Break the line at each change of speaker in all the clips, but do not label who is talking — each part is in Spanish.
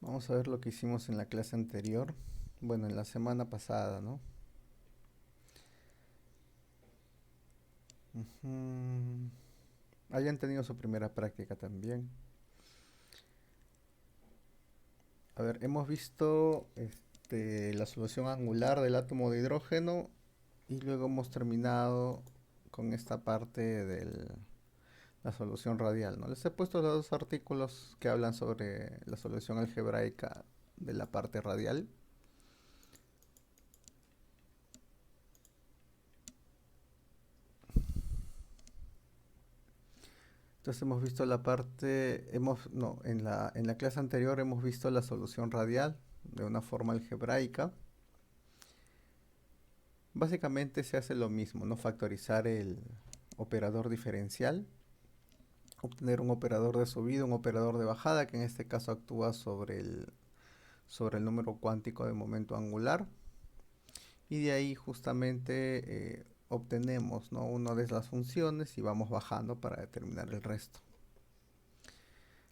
Vamos a ver lo que hicimos en la clase anterior. Bueno, en la semana pasada, ¿no? Ujú. Hayan tenido su primera práctica también. A ver, hemos visto la solución angular del átomo de hidrógeno y luego hemos terminado con esta parte de la solución radial, ¿no? Les he puesto los dos artículos que hablan sobre la solución algebraica de la parte radial. Entonces hemos visto la parte, no, en la clase anterior hemos visto la solución radial de una forma algebraica. Básicamente se hace lo mismo, ¿no? Factorizar el operador diferencial, obtener un operador de subida, un operador de bajada, que en este caso actúa sobre el número cuántico de momento angular. Y de ahí justamente obtenemos, ¿no? Una de las funciones y vamos bajando para determinar el resto.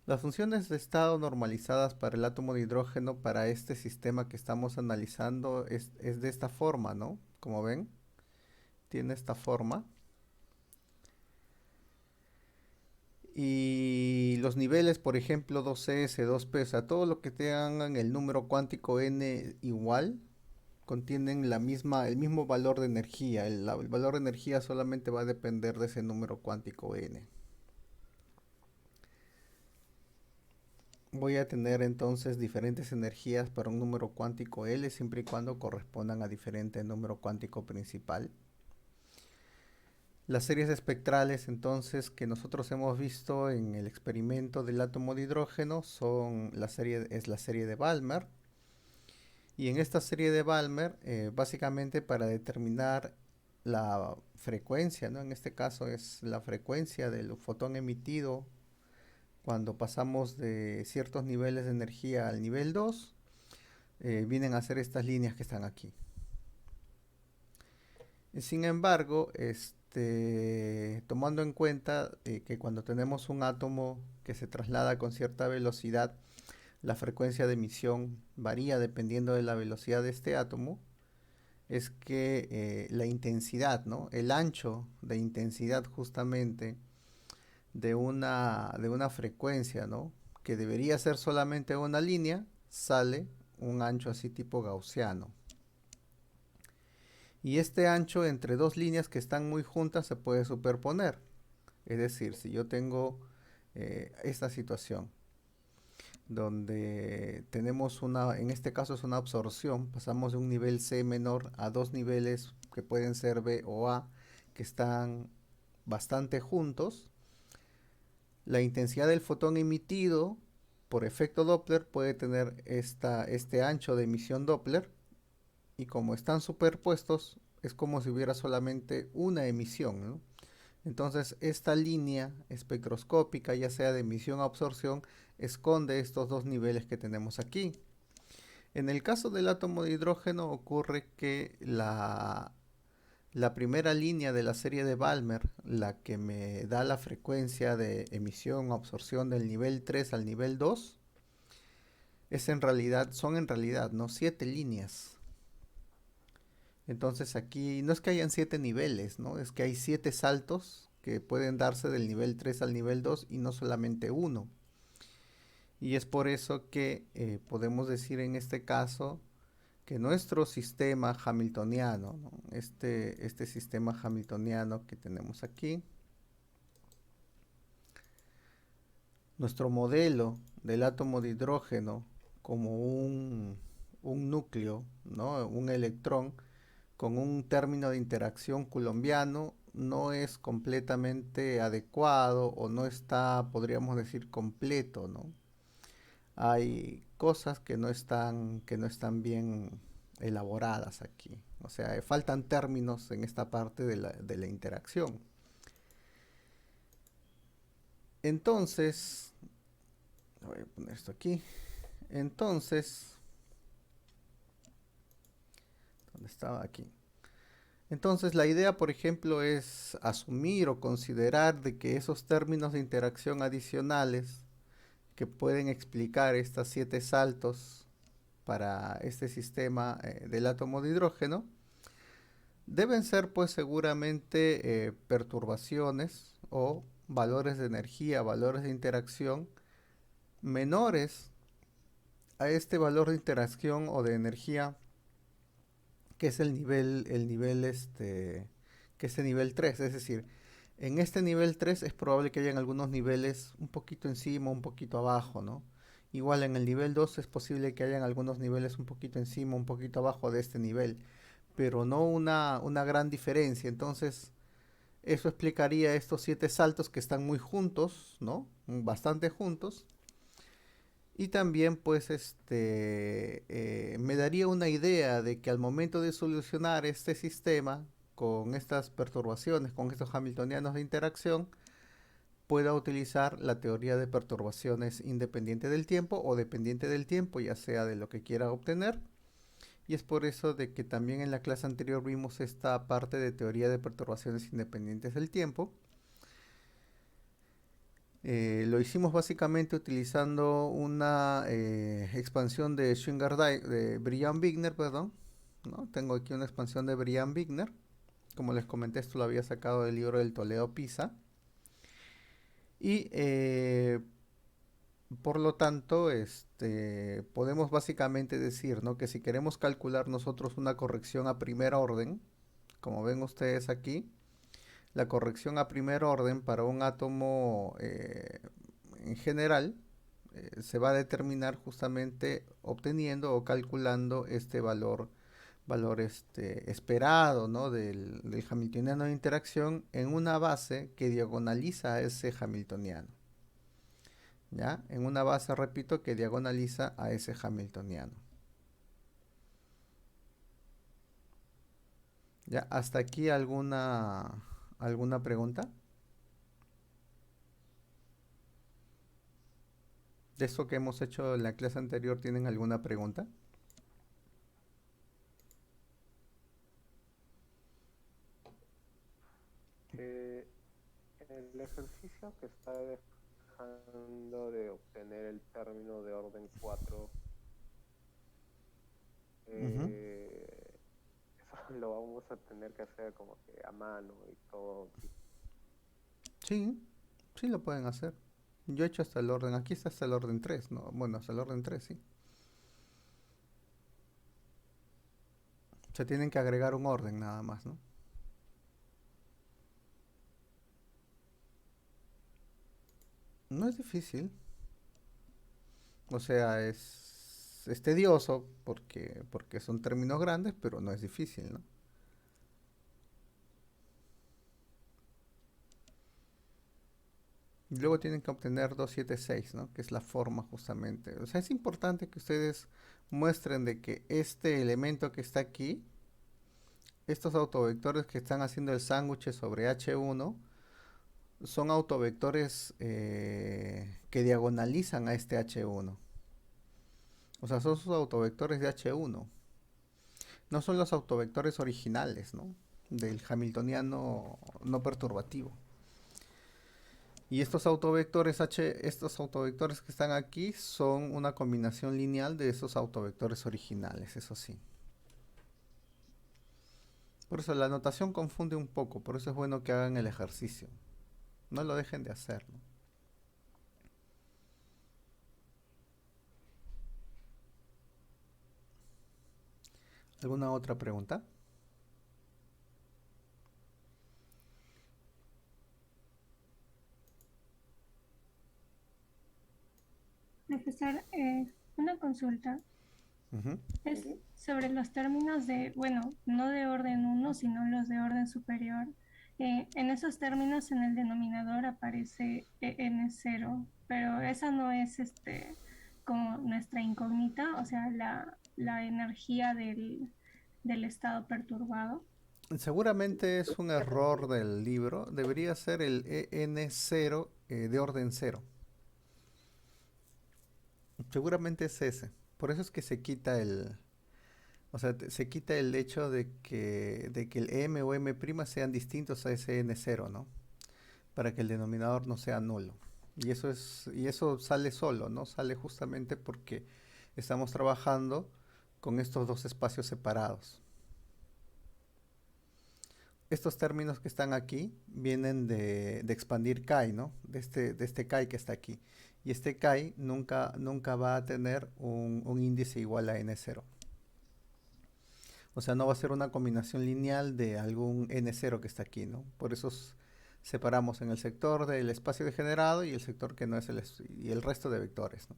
Las funciones de estado normalizadas para el átomo de hidrógeno para este sistema que estamos analizando es de esta forma, ¿no? Como ven, tiene esta forma. Y los niveles, por ejemplo, 2s, 2p, o sea, todo lo que tengan el número cuántico n igual, contienen el mismo valor de energía. El valor de energía solamente va a depender de ese número cuántico n. Voy a tener entonces diferentes energías para un número cuántico L siempre y cuando correspondan a diferente número cuántico principal. Las series espectrales entonces que nosotros hemos visto en el experimento del átomo de hidrógeno es la serie de Balmer. Y en esta serie de Balmer, básicamente para determinar la frecuencia, ¿no? En este caso es la frecuencia del fotón emitido cuando pasamos de ciertos niveles de energía al nivel 2, vienen a ser estas líneas que están aquí. Sin embargo, tomando en cuenta que cuando tenemos un átomo que se traslada con cierta velocidad, la frecuencia de emisión varía dependiendo de la velocidad de este átomo, es que la intensidad, ¿no? El ancho de intensidad justamente de una frecuencia, ¿no? Que debería ser solamente una línea, sale un ancho así tipo gaussiano. Y este ancho entre dos líneas que están muy juntas se puede superponer. Es decir, si yo tengo esta situación donde tenemos en este caso es una absorción, pasamos de un nivel C menor a dos niveles que pueden ser B o A, que están bastante juntos, la intensidad del fotón emitido por efecto Doppler puede tener este ancho de emisión Doppler, y como están superpuestos es como si hubiera solamente una emisión, ¿no? Entonces esta línea espectroscópica, ya sea de emisión o absorción, esconde estos dos niveles que tenemos aquí. En el caso del átomo de hidrógeno ocurre que la primera línea de la serie de Balmer, la que me da la frecuencia de emisión o absorción del nivel 3 al nivel 2, son en realidad, ¿no? 7 líneas. Entonces aquí no es que hayan 7 niveles, ¿no? Es que hay 7 saltos que pueden darse del nivel 3 al nivel 2 y no solamente uno. Y es por eso que podemos decir en este caso que nuestro sistema hamiltoniano, ¿no? Este sistema hamiltoniano que tenemos aquí, nuestro modelo del átomo de hidrógeno como un núcleo, ¿no? Un electrón con un término de interacción coulombiano no es completamente adecuado o no está, podríamos decir, completo, ¿no? Hay cosas que no están bien elaboradas aquí. O sea, faltan términos en esta parte de la interacción. Entonces, voy a poner esto aquí. Entonces, ¿dónde estaba? Aquí. Entonces, la idea, por ejemplo, es asumir o considerar de que esos términos de interacción adicionales que pueden explicar estos 7 saltos para este sistema del átomo de hidrógeno, deben ser pues seguramente perturbaciones o valores de energía, valores de interacción menores a este valor de interacción o de energía que es que es el nivel 3. Es decir, en este nivel 3 es probable que hayan algunos niveles un poquito encima, un poquito abajo, ¿no? Igual en el nivel 2 es posible que hayan algunos niveles un poquito encima, un poquito abajo de este nivel, pero no una gran diferencia. Entonces, eso explicaría estos 7 saltos que están muy juntos, ¿no? Bastante juntos. Y también, pues, me daría una idea de que al momento de solucionar este sistema con estas perturbaciones, con estos hamiltonianos de interacción, pueda utilizar la teoría de perturbaciones independiente del tiempo o dependiente del tiempo, ya sea de lo que quiera obtener. Y es por eso de que también en la clase anterior vimos esta parte de teoría de perturbaciones independientes del tiempo. Lo hicimos básicamente utilizando una expansión de de Brian-Wigner, perdón, ¿no? Tengo aquí una expansión de Brian-Wigner. Como les comenté, esto lo había sacado del libro del Toledo-Pisa. Y por lo tanto, podemos básicamente decir, ¿no?, que si queremos calcular nosotros una corrección a primer orden, como ven ustedes aquí, la corrección a primer orden para un átomo en general se va a determinar justamente obteniendo o calculando este valor esperado, ¿no?, del hamiltoniano de interacción en una base que diagonaliza a ese hamiltoniano. ¿Ya? En una base, repito, que diagonaliza a ese hamiltoniano. ¿Ya? ¿Hasta aquí alguna pregunta? De eso que hemos hecho en la clase anterior, ¿tienen alguna pregunta?
Eh, el ejercicio que está dejando de obtener el término de orden 4,
Ujú.
eso lo vamos a tener que hacer como que a mano y todo.
Sí, sí lo pueden hacer. Yo he hecho hasta el orden, aquí está hasta el orden 3, ¿no? Bueno, hasta el orden 3, sí. Se tienen que agregar un orden nada más, ¿no? No es difícil. O sea, es tedioso porque son términos grandes, pero no es difícil, ¿no? Y luego tienen que obtener 276, ¿no? Que es la forma justamente. O sea, es importante que ustedes muestren de que este elemento que está aquí, estos autovectores que están haciendo el sándwich sobre H1, son autovectores que diagonalizan a este H1. O sea, son sus autovectores de H1. No son los autovectores originales, ¿no? Del hamiltoniano no perturbativo. Y estos autovectores que están aquí son una combinación lineal de esos autovectores originales, eso sí. Por eso la notación confunde un poco, por eso es bueno que hagan el ejercicio. No lo dejen de hacer, ¿no? ¿Alguna otra pregunta?
Profesor, una consulta.
Ujú.
Es sobre los términos de, bueno, no de orden uno sino los de orden superior. En esos términos, en el denominador aparece n0, pero esa no es como nuestra incógnita, o sea, la energía del estado perturbado.
Seguramente es un error del libro. Debería ser el EN0 de orden cero. Seguramente es ese. Por eso es que se quita o sea, se quita el hecho de que el M o M' sean distintos a ese N0, ¿no? Para que el denominador no sea nulo. Y eso sale solo, ¿no? Sale justamente porque estamos trabajando con estos dos espacios separados. Estos términos que están aquí vienen de expandir chi, ¿no? De este chi que está aquí. Y este chi nunca va a tener un índice igual a n0. O sea, no va a ser una combinación lineal de algún n0 que está aquí, ¿no? Por eso separamos en el sector del espacio degenerado y el sector que no es y el resto de vectores, ¿no?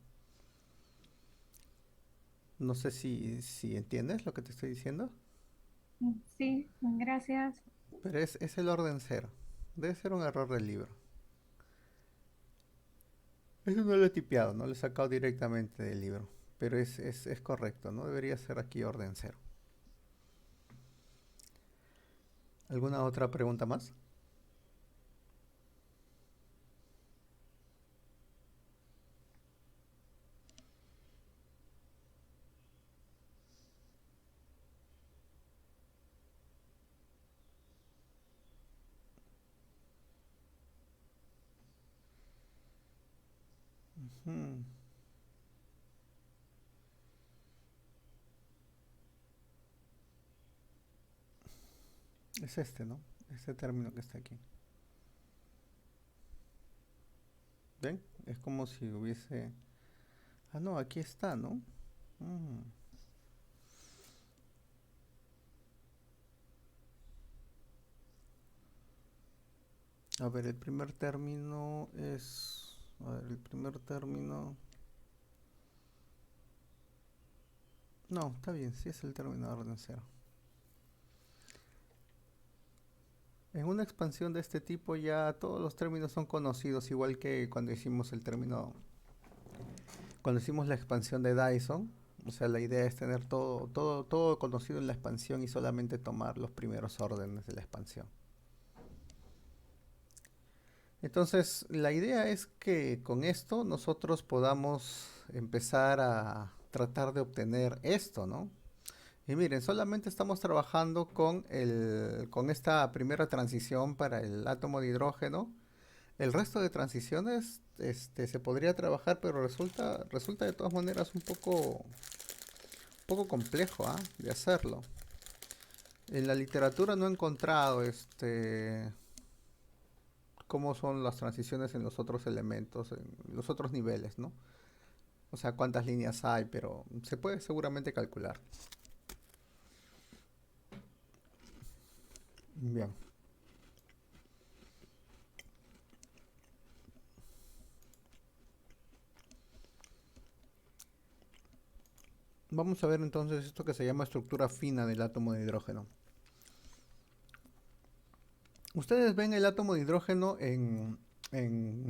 No sé si entiendes lo que te estoy diciendo,
Sí, gracias.
pero es el orden cero. Debe ser un error del libro. Eso no lo he tipeado, no lo he sacado directamente del libro, pero es correcto, ¿no? Debería ser aquí orden cero. ¿Alguna otra pregunta más? Hmm, es este, ¿no? Este término que está aquí. ¿Ven? Es como si hubiese... Ah, no, aquí está, ¿no? Mm. A ver, el primer término es... A ver, el primer término... No, está bien, sí es el término de orden cero. En una expansión de este tipo ya todos los términos son conocidos, igual que cuando hicimos el término... Cuando hicimos la expansión de Dyson, o sea, la idea es tener todo conocido en la expansión y solamente tomar los primeros órdenes de la expansión. Entonces, la idea es que con esto nosotros podamos empezar a tratar de obtener esto, ¿no? Y miren, solamente estamos trabajando con esta primera transición para el átomo de hidrógeno. El resto de transiciones se podría trabajar, pero resulta de todas maneras poco complejo, ¿ah? De hacerlo. En la literatura no he encontrado cómo son las transiciones en los otros elementos, en los otros niveles, ¿no? O sea, cuántas líneas hay, pero se puede seguramente calcular. Bien. Vamos a ver entonces esto que se llama estructura fina del átomo de hidrógeno. Ustedes ven el átomo de hidrógeno en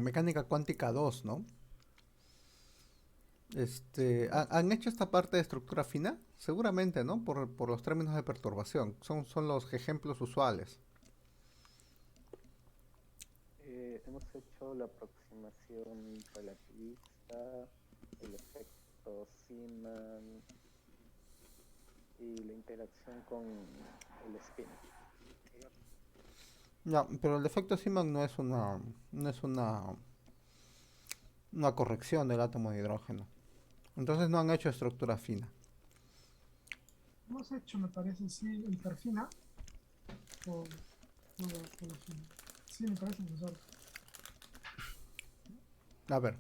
mecánica cuántica 2, ¿no? ¿Han hecho esta parte de estructura fina? Seguramente, ¿no? Por los términos de perturbación. Son los ejemplos usuales.
Hemos hecho la aproximación relativista, el efecto Zeeman y la interacción con el spin.
No, pero el efecto Zeeman no es una corrección del átomo de hidrógeno. Entonces no han hecho estructura fina.
Hemos hecho, me parece, sí, hiperfina. O, sí, me parece, profesor.
A ver,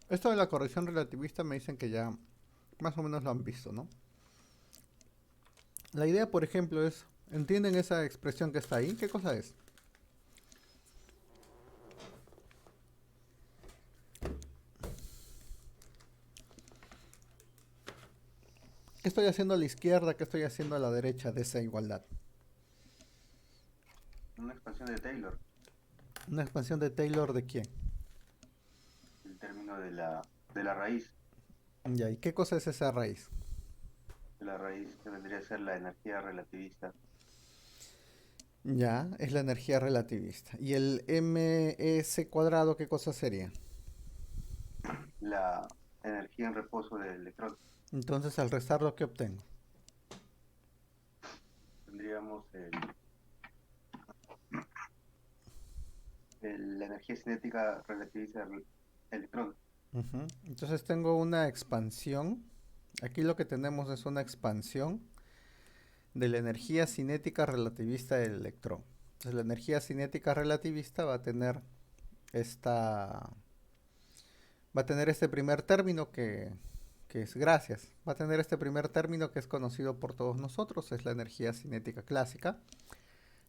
esto de la corrección relativista me dicen que ya más o menos lo han visto, ¿no? La idea, por ejemplo, es, ¿entienden esa expresión que está ahí? ¿Qué cosa es? ¿Qué estoy haciendo a la izquierda? ¿Qué estoy haciendo a la derecha de esa igualdad?
Una expansión de Taylor,
¿Una expansión de Taylor de quién?
el término de la raíz,
Ya, ¿y qué cosa es esa raíz?
de la raíz que vendría a ser la energía relativista,
Ya, es la energía relativista. ¿Y el ms cuadrado qué cosa sería?
la energía en reposo del electrón.
Entonces, al restarlo, ¿qué obtengo?
Tendríamos la energía cinética relativista electrón.
Ujú. Entonces tengo una expansión. Aquí lo que tenemos es una expansión de la energía cinética relativista del electrón. Entonces la energía cinética relativista va a tener esta, va a tener este primer término que es gracias. Va a tener este primer término que es conocido por todos nosotros, es la energía cinética clásica,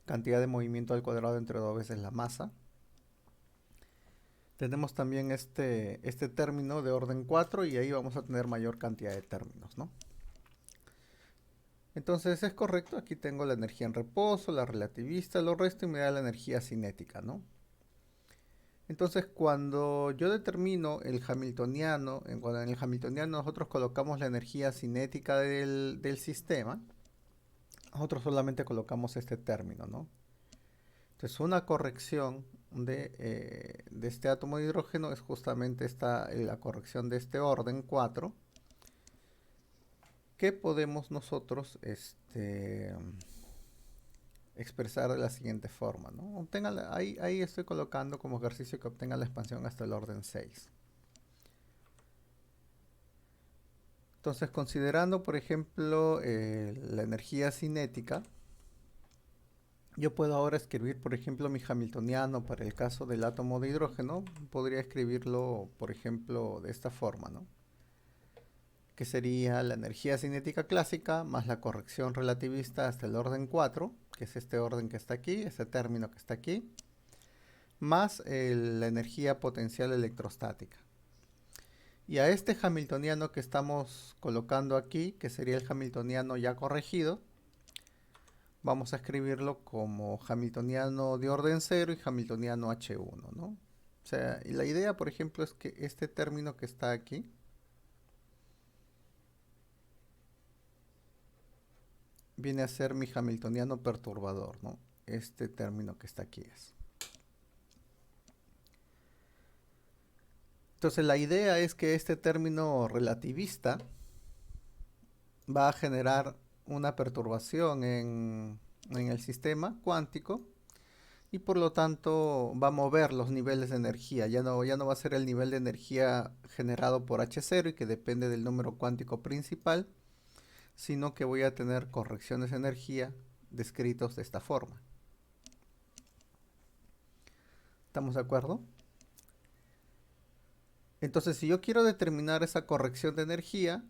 cantidad de movimiento al cuadrado entre dos veces la masa. Tenemos también este término de orden 4 y ahí vamos a tener mayor cantidad de términos, ¿no? Entonces es correcto, aquí tengo la energía en reposo, la relativista, lo resto y me da la energía cinética, ¿no? Entonces cuando yo determino el hamiltoniano, cuando en el hamiltoniano nosotros colocamos la energía cinética del sistema, nosotros solamente colocamos este término, ¿no? Entonces una corrección de este átomo de hidrógeno es justamente la corrección de este orden 4 que podemos nosotros expresar de la siguiente forma, ¿no? Ahí estoy colocando como ejercicio que obtenga la expansión hasta el orden 6. Entonces, considerando, por ejemplo, la energía cinética, yo puedo ahora escribir, por ejemplo, mi hamiltoniano para el caso del átomo de hidrógeno. Podría escribirlo, por ejemplo, de esta forma, ¿no? Que sería la energía cinética clásica más la corrección relativista hasta el orden 4, que es este orden que está aquí, este término que está aquí, más la energía potencial electrostática. Y a este hamiltoniano que estamos colocando aquí, que sería el hamiltoniano ya corregido, vamos a escribirlo como hamiltoniano de orden 0 y hamiltoniano H1, ¿no? O sea, y la idea, por ejemplo, es que este término que está aquí viene a ser mi hamiltoniano perturbador, ¿no? Este término que está aquí es. Entonces la idea es que este término relativista va a generar una perturbación en el sistema cuántico y por lo tanto va a mover los niveles de energía. Ya no va a ser el nivel de energía generado por H0 y que depende del número cuántico principal, sino que voy a tener correcciones de energía descritos de esta forma. ¿Estamos de acuerdo? Entonces, si yo quiero determinar esa corrección de energía,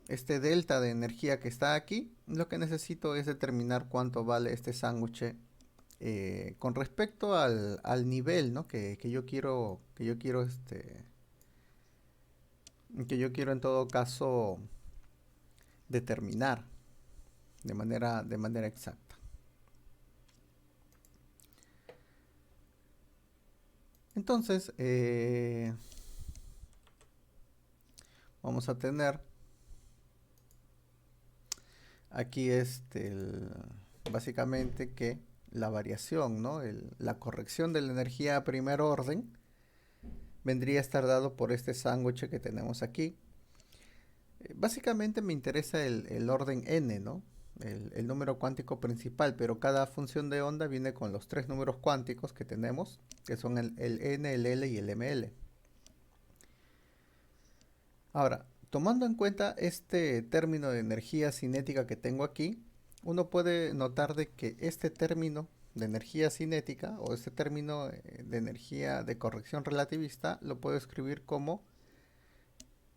este delta de energía que está aquí, lo que necesito es determinar cuánto vale este sándwich con respecto al nivel, ¿no? que yo quiero en todo caso determinar de manera exacta. Entonces, vamos a tener aquí básicamente que la variación, ¿no? La corrección de la energía a primer orden vendría a estar dado por este sándwich que tenemos aquí. Básicamente me interesa el orden n, ¿no? El número cuántico principal, pero cada función de onda viene con los tres números cuánticos que tenemos, que son el n, el l y el ml. Ahora, tomando en cuenta este término de energía cinética que tengo aquí, uno puede notar de que este término de energía cinética o este término de energía de corrección relativista lo puedo escribir como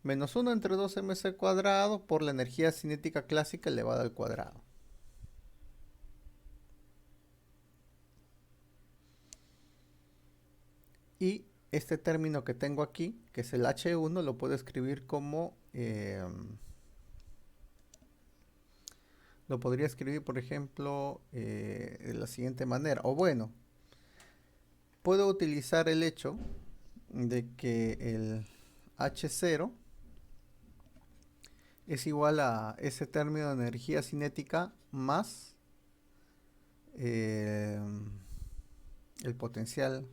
menos 1 entre 2mc cuadrado por la energía cinética clásica elevada al cuadrado. Y este término que tengo aquí, que es el H1, lo puedo escribir como... lo podría escribir, por ejemplo, de la siguiente manera. O bueno, puedo utilizar el hecho de que el H0 es igual a ese término de energía cinética más el potencial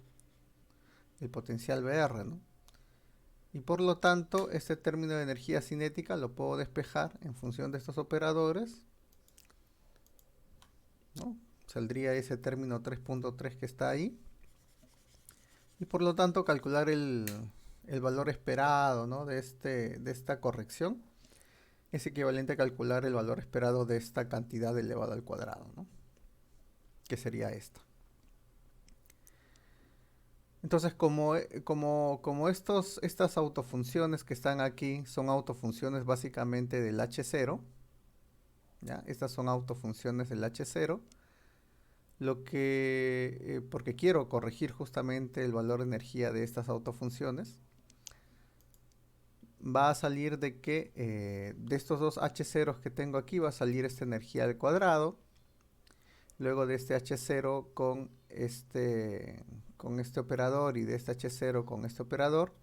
VR, ¿no? Y por lo tanto, este término de energía cinética lo puedo despejar en función de estos operadores, ¿no? Saldría ese término 3.3 que está ahí. Y por lo tanto, calcular el el valor esperado, ¿no? de esta corrección es equivalente a calcular el valor esperado de esta cantidad elevado al cuadrado, ¿no? Que sería esta. Entonces, como estas autofunciones que están aquí son autofunciones básicamente del H0, ¿ya? Estas son autofunciones del H0, porque quiero corregir justamente el valor de energía de estas autofunciones, va a salir de que de estos dos H0 que tengo aquí va a salir esta energía al cuadrado. Luego de este H0 con este operador y de este H0 con este operador,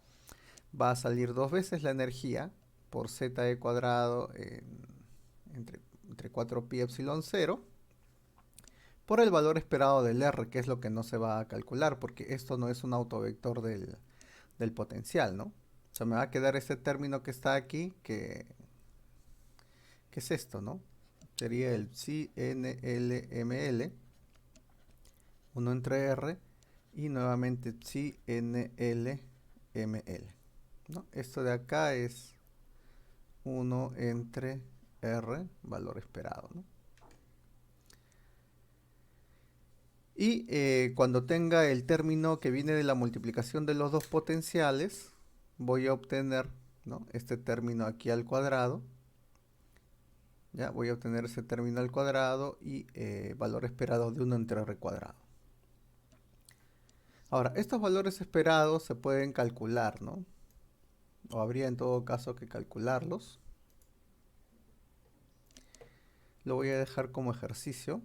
va a salir dos veces la energía por ZE cuadrado entre 4pi epsilon 0 por el valor esperado del R, que es lo que no se va a calcular, porque esto no es un autovector del potencial, ¿no? O sea, me va a quedar este término que está aquí, que es esto, ¿no? Sería el psi NLML, 1 entre R, y nuevamente psi NLML, ¿no? Esto de acá es 1 entre R, valor esperado, ¿no? Y cuando tenga el término que viene de la multiplicación de los dos potenciales, voy a obtener, ¿no? Este término aquí al cuadrado. Ya voy a obtener ese término al cuadrado y valor esperado de 1 entre R cuadrado. Ahora, estos valores esperados se pueden calcular, ¿no? O habría en todo caso que calcularlos. Lo voy a dejar como ejercicio,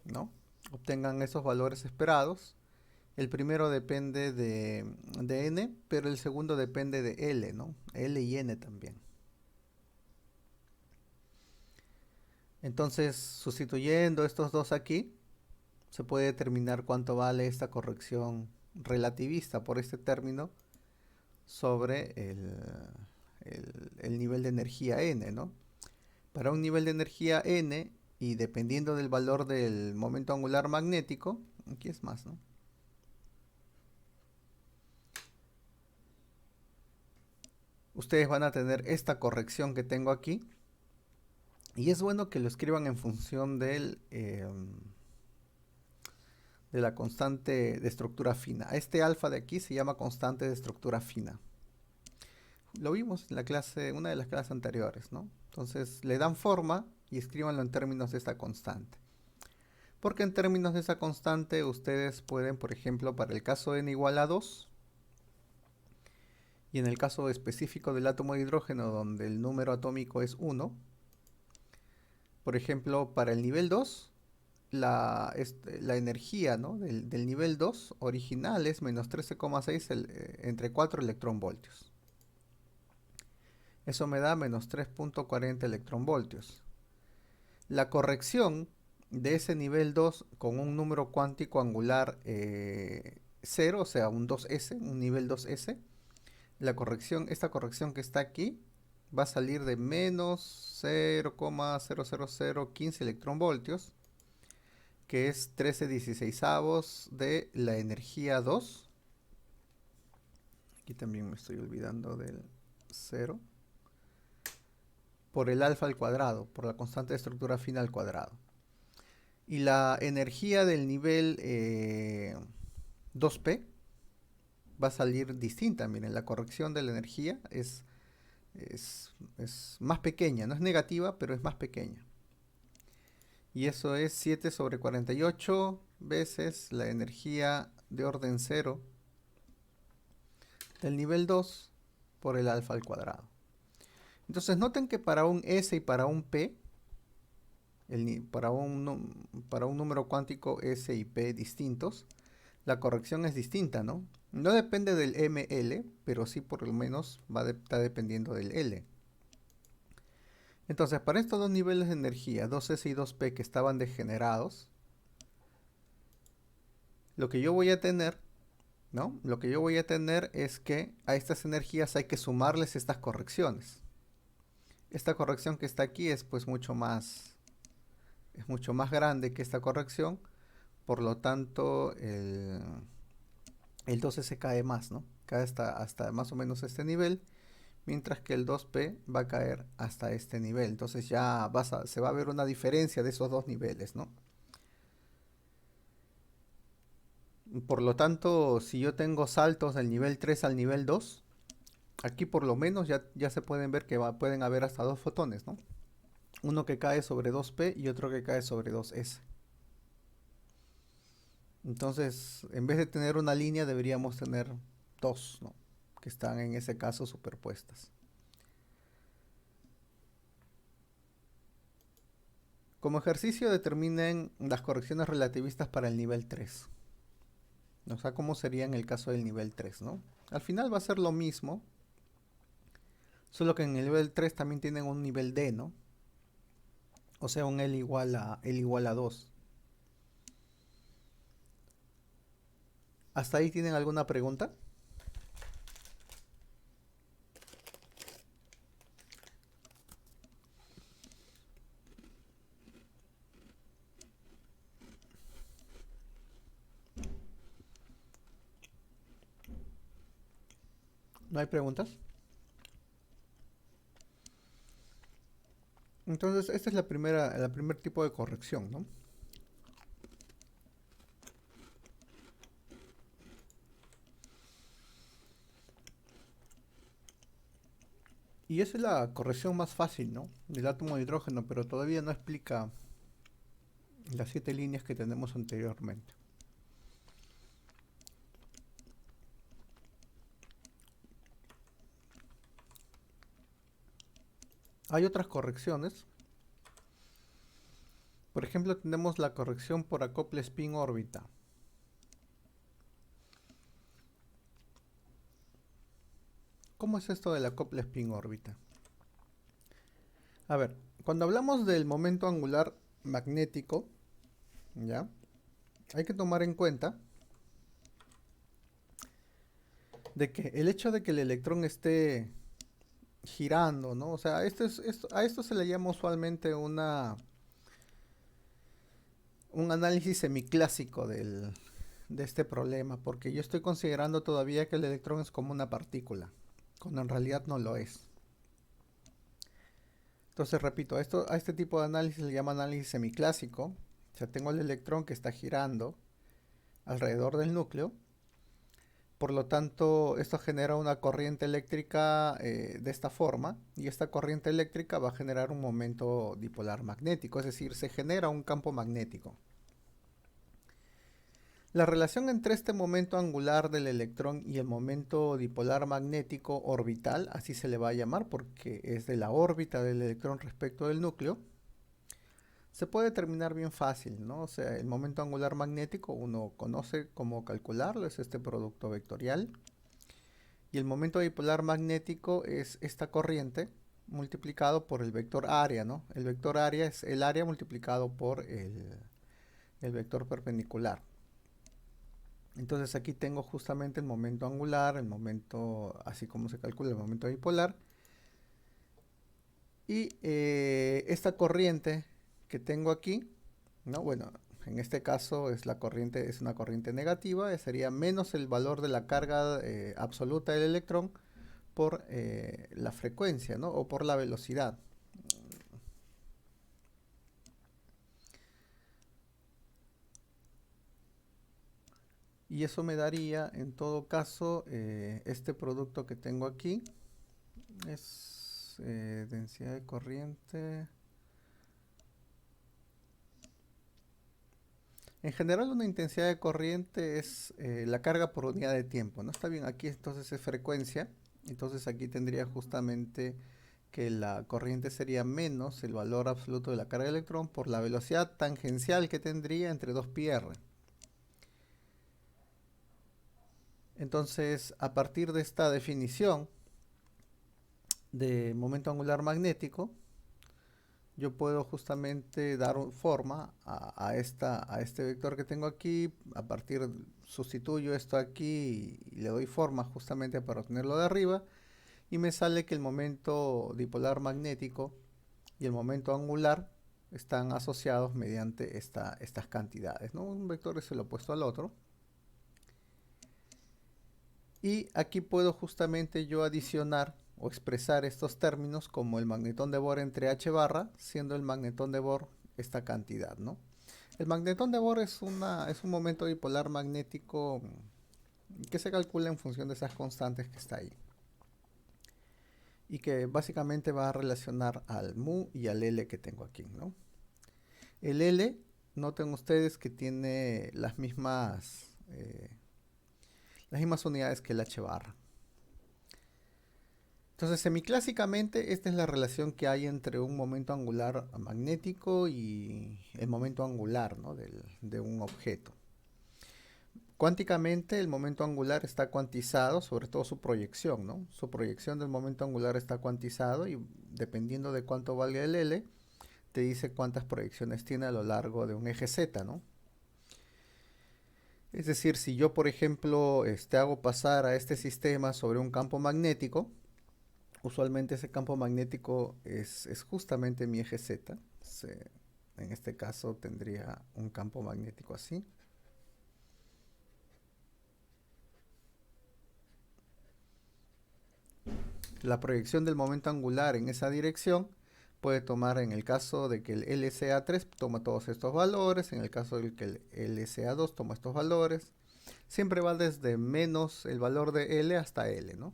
¿no? Obtengan esos valores esperados. El primero depende de n, pero el segundo depende de L, ¿no? L y n también. Entonces, sustituyendo estos dos aquí, se puede determinar cuánto vale esta corrección relativista por este término sobre el nivel de energía n, ¿no? Para un nivel de energía n, y dependiendo del valor del momento angular magnético, aquí es más, ¿no? Ustedes van a tener esta corrección que tengo aquí. Y es bueno que lo escriban en función de la constante de estructura fina. Este alfa de aquí se llama constante de estructura fina. Lo vimos en la clase, una de las clases anteriores, ¿no? Entonces le dan forma y escríbanlo en términos de esta constante. Porque en términos de esa constante ustedes pueden, por ejemplo, para el caso n igual a 2, y en el caso específico del átomo de hidrógeno donde el número atómico es 1, por ejemplo, para el nivel 2, la energía, ¿no? del nivel 2 original es menos 13,6 entre 4 electronvoltios. Eso me da menos 3,40 electronvoltios. La corrección de ese nivel 2 con un número cuántico angular 0, o sea, un 2s, un nivel 2s, esta corrección que está aquí va a salir de menos 0,00015 electronvoltios, que es 13/16 de la energía 2. Aquí también me estoy olvidando del 0. Por el alfa al cuadrado, por la constante de estructura fina al cuadrado. Y la energía del nivel 2p va a salir distinta. Miren, la corrección de la energía es más pequeña, no es negativa, pero es más pequeña. Y eso es 7 sobre 48 veces la energía de orden 0 del nivel 2 por el alfa al cuadrado. Entonces noten que para un S y para un P, para un número cuántico S y P distintos, la corrección es distinta, ¿no? No depende del ML, pero sí por lo menos está dependiendo del L. Entonces, para estos dos niveles de energía, 2S y 2P, que estaban degenerados, lo que yo voy a tener, ¿no? Lo que yo voy a tener es que a estas energías hay que sumarles estas correcciones. Esta corrección que está aquí es pues mucho más grande que esta corrección. Por lo tanto, el 2S cae más, ¿no? Cae hasta más o menos este nivel, mientras que el 2P va a caer hasta este nivel. Entonces ya se va a ver una diferencia de esos dos niveles, ¿no? Por lo tanto, si yo tengo saltos del nivel 3 al nivel 2, aquí por lo menos ya se pueden ver que pueden haber hasta dos fotones, ¿no? Uno que cae sobre 2P y otro que cae sobre 2S. Entonces, en vez de tener una línea, deberíamos tener dos, ¿no? Que están en ese caso superpuestas. Como ejercicio, determinen las correcciones relativistas para el nivel 3. O sea, cómo sería en el caso del nivel 3, ¿no? Al final va a ser lo mismo, solo que en el nivel 3 también tienen un nivel D, ¿no? O sea, un L igual a 2. ¿Hasta ahí tienen alguna pregunta? ¿No hay preguntas? Entonces, esta es el primer tipo de corrección, ¿no? Y esa es la corrección más fácil, ¿no? Del átomo de hidrógeno, pero todavía no explica las 7 líneas que tenemos anteriormente. Hay otras correcciones. Por ejemplo, tenemos la corrección por acople spin-órbita. ¿Cómo es esto del acople spin-órbita? A ver, cuando hablamos del momento angular magnético, ¿ya? Hay que tomar en cuenta de que el hecho de que el electrón esté girando, ¿no? O sea, a esto se le llama usualmente un análisis semiclásico de este problema, porque yo estoy considerando todavía que el electrón es como una partícula, cuando en realidad no lo es. Entonces, repito, a este tipo de análisis se le llama análisis semiclásico. O sea, tengo el electrón que está girando alrededor del núcleo. Por lo tanto, esto genera una corriente eléctrica de esta forma, y esta corriente eléctrica va a generar un momento dipolar magnético, es decir, se genera un campo magnético. La relación entre este momento angular del electrón y el momento dipolar magnético orbital, así se le va a llamar porque es de la órbita del electrón respecto del núcleo, se puede determinar bien fácil, ¿no? O sea, el momento angular magnético uno conoce cómo calcularlo, es este producto vectorial. Y el momento dipolar magnético es esta corriente multiplicado por el vector área, ¿no? El vector área es el área multiplicado por el vector perpendicular. Entonces aquí tengo justamente el momento angular, el momento, así como se calcula el momento dipolar. Y esta corriente que tengo aquí, ¿no? Bueno, en este caso es una corriente negativa, sería menos el valor de la carga absoluta del electrón por la frecuencia, ¿no? O por la velocidad. Y eso me daría, en todo caso, este producto que tengo aquí es densidad de corriente. En general, una intensidad de corriente es la carga por unidad de tiempo, ¿no? Está bien, aquí entonces es frecuencia. Entonces aquí tendría justamente que la corriente sería menos el valor absoluto de la carga de electrón por la velocidad tangencial que tendría entre 2πr. Entonces, a partir de esta definición de momento angular magnético, yo puedo justamente dar forma a este vector que tengo aquí. Sustituyo esto aquí y le doy forma justamente para obtenerlo de arriba. Y me sale que el momento dipolar magnético y el momento angular están asociados mediante estas cantidades, ¿no? Un vector es el opuesto al otro. Y aquí puedo justamente yo adicionar o expresar estos términos como el magnetón de Bohr entre H barra, siendo el magnetón de Bohr esta cantidad, ¿no? El magnetón de Bohr es un momento bipolar magnético que se calcula en función de esas constantes que está ahí. Y que básicamente va a relacionar al mu y al L que tengo aquí, ¿no? El L, noten ustedes que tiene las mismas unidades que el H barra. Entonces, semiclásicamente, esta es la relación que hay entre un momento angular magnético y el momento angular, ¿no? de un objeto. Cuánticamente, el momento angular está cuantizado, sobre todo su proyección, ¿no? Su proyección del momento angular está cuantizado y dependiendo de cuánto valga el L, te dice cuántas proyecciones tiene a lo largo de un eje Z, ¿no? Es decir, si yo, por ejemplo, hago pasar a este sistema sobre un campo magnético, usualmente ese campo magnético es justamente mi eje Z. En este caso tendría un campo magnético así. La proyección del momento angular en esa dirección puede tomar, en el caso de que el LCA3 toma todos estos valores, en el caso de que el LCA2 toma estos valores. Siempre va desde menos el valor de L hasta L, ¿no?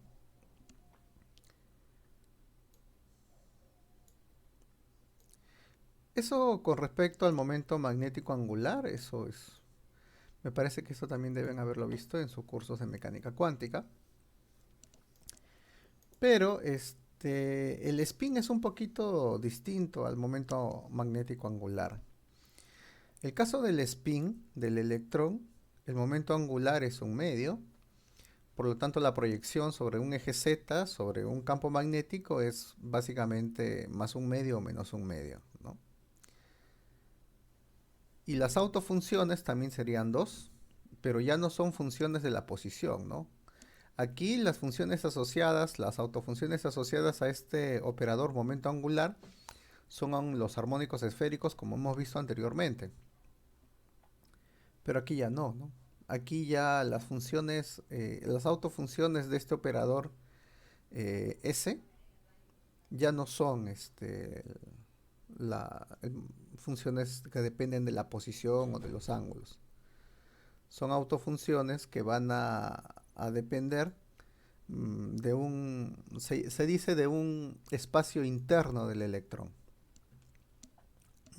Eso con respecto al momento magnético angular, me parece que eso también deben haberlo visto en sus cursos de mecánica cuántica. Pero el spin es un poquito distinto al momento magnético angular. El caso del spin del electrón, el momento angular es un medio, por lo tanto la proyección sobre un eje Z, sobre un campo magnético, es básicamente más un medio o menos un medio, ¿no? Y las autofunciones también serían 2, pero ya no son funciones de la posición, ¿no? Aquí las funciones asociadas, las autofunciones asociadas a este operador momento angular son los armónicos esféricos como hemos visto anteriormente. Pero aquí ya no, ¿no? Aquí ya las funciones, las autofunciones de este operador S ya no son funciones que dependen de la posición o de los ángulos. Son autofunciones que van a depender se dice de un espacio interno del electrón.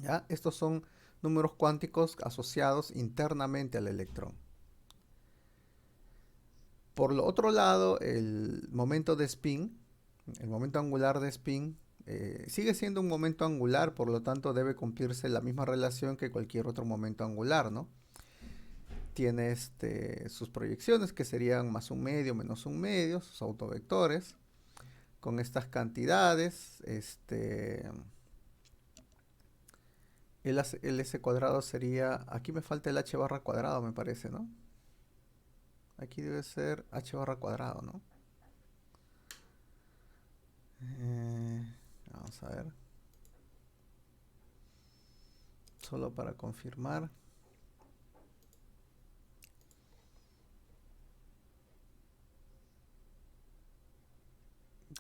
¿Ya? Estos son números cuánticos asociados internamente al electrón. Por lo otro lado, el momento de spin, el momento angular de spin, sigue siendo un momento angular, por lo tanto debe cumplirse la misma relación que cualquier otro momento angular, ¿no? Tiene sus proyecciones que serían más un medio, menos un medio, sus autovectores, con estas cantidades, el S cuadrado sería, aquí me falta el H barra cuadrado me parece, ¿no? Aquí debe ser H barra cuadrado, ¿no? Vamos a ver. Solo para confirmar.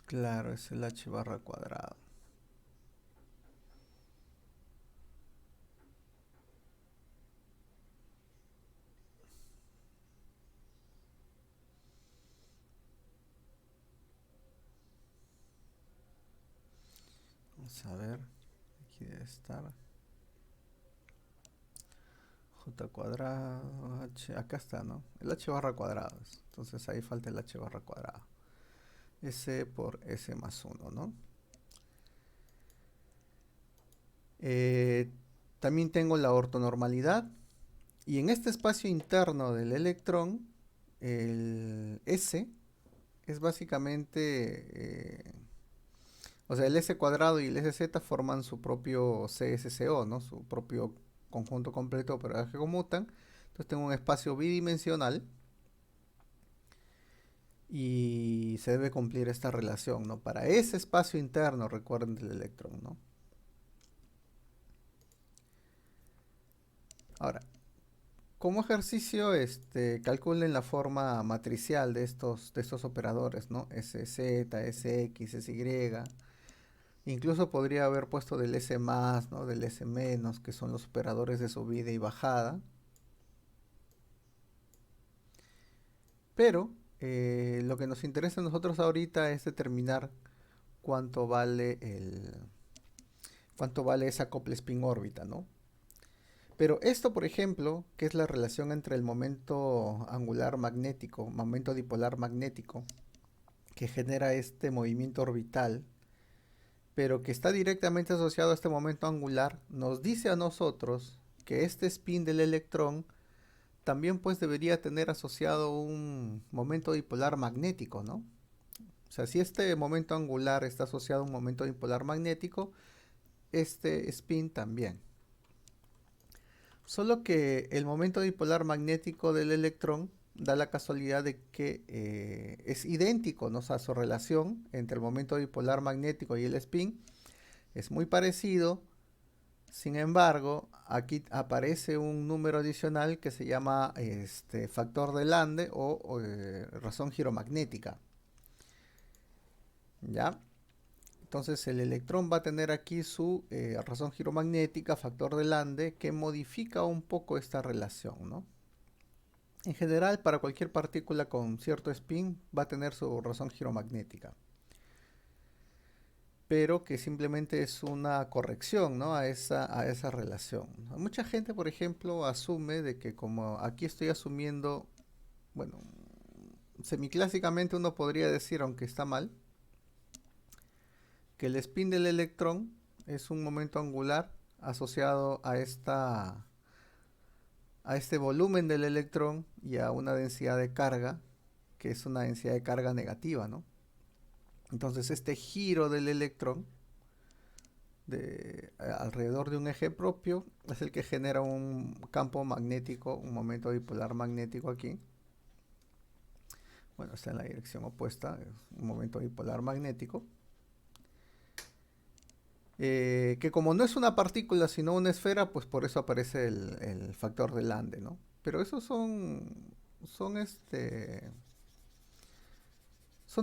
Claro, es el H barra cuadrado. Vamos a ver. Aquí debe estar. J cuadrado, H, acá está, ¿no? El H barra cuadrado. Entonces ahí falta el H barra cuadrado. S por S más 1, ¿no? También tengo la ortonormalidad. Y en este espacio interno del electrón, el S es básicamente... o sea, el S cuadrado y el SZ forman su propio CSCO, ¿no? Su propio conjunto completo de operadores que conmutan. Entonces tengo un espacio bidimensional. Y se debe cumplir esta relación, ¿no? Para ese espacio interno, recuerden, del electrón, ¿no? Ahora, Como ejercicio, calculen la forma matricial de estos operadores, ¿no? SZ, SX, SY. Incluso podría haber puesto del S más, ¿no? Del S menos, que son los operadores de subida y bajada. Pero lo que nos interesa a nosotros ahorita es determinar cuánto vale cuánto vale esa acople spin órbita, ¿no? Pero esto, por ejemplo, que es la relación entre el momento angular magnético, momento dipolar magnético, que genera este movimiento orbital, pero que está directamente asociado a este momento angular, nos dice a nosotros que este spin del electrón también pues debería tener asociado un momento dipolar magnético, ¿no? O sea, si este momento angular está asociado a un momento dipolar magnético, este spin también. Solo que el momento dipolar magnético del electrón da la casualidad de que es idéntico, ¿no? O sea, su relación entre el momento dipolar magnético y el spin es muy parecido. Sin embargo, aquí aparece un número adicional que se llama factor de Lande o razón giromagnética. ¿Ya? Entonces el electrón va a tener aquí su razón giromagnética, factor de Lande, que modifica un poco esta relación, ¿no? En general, para cualquier partícula con cierto spin va a tener su razón giromagnética, pero que simplemente es una corrección, ¿no? a esa relación. Mucha gente, por ejemplo, asume de que como aquí estoy asumiendo, bueno, semiclásicamente uno podría decir, aunque está mal, que el spin del electrón es un momento angular asociado a este volumen del electrón y a una densidad de carga, que es una densidad de carga negativa, ¿no? Entonces este giro del electrón alrededor de un eje propio es el que genera un campo magnético, un momento dipolar magnético aquí. Bueno, está en la dirección opuesta, es un momento dipolar magnético. Que como no es una partícula sino una esfera, pues por eso aparece el factor de Lande, ¿no? Pero esos son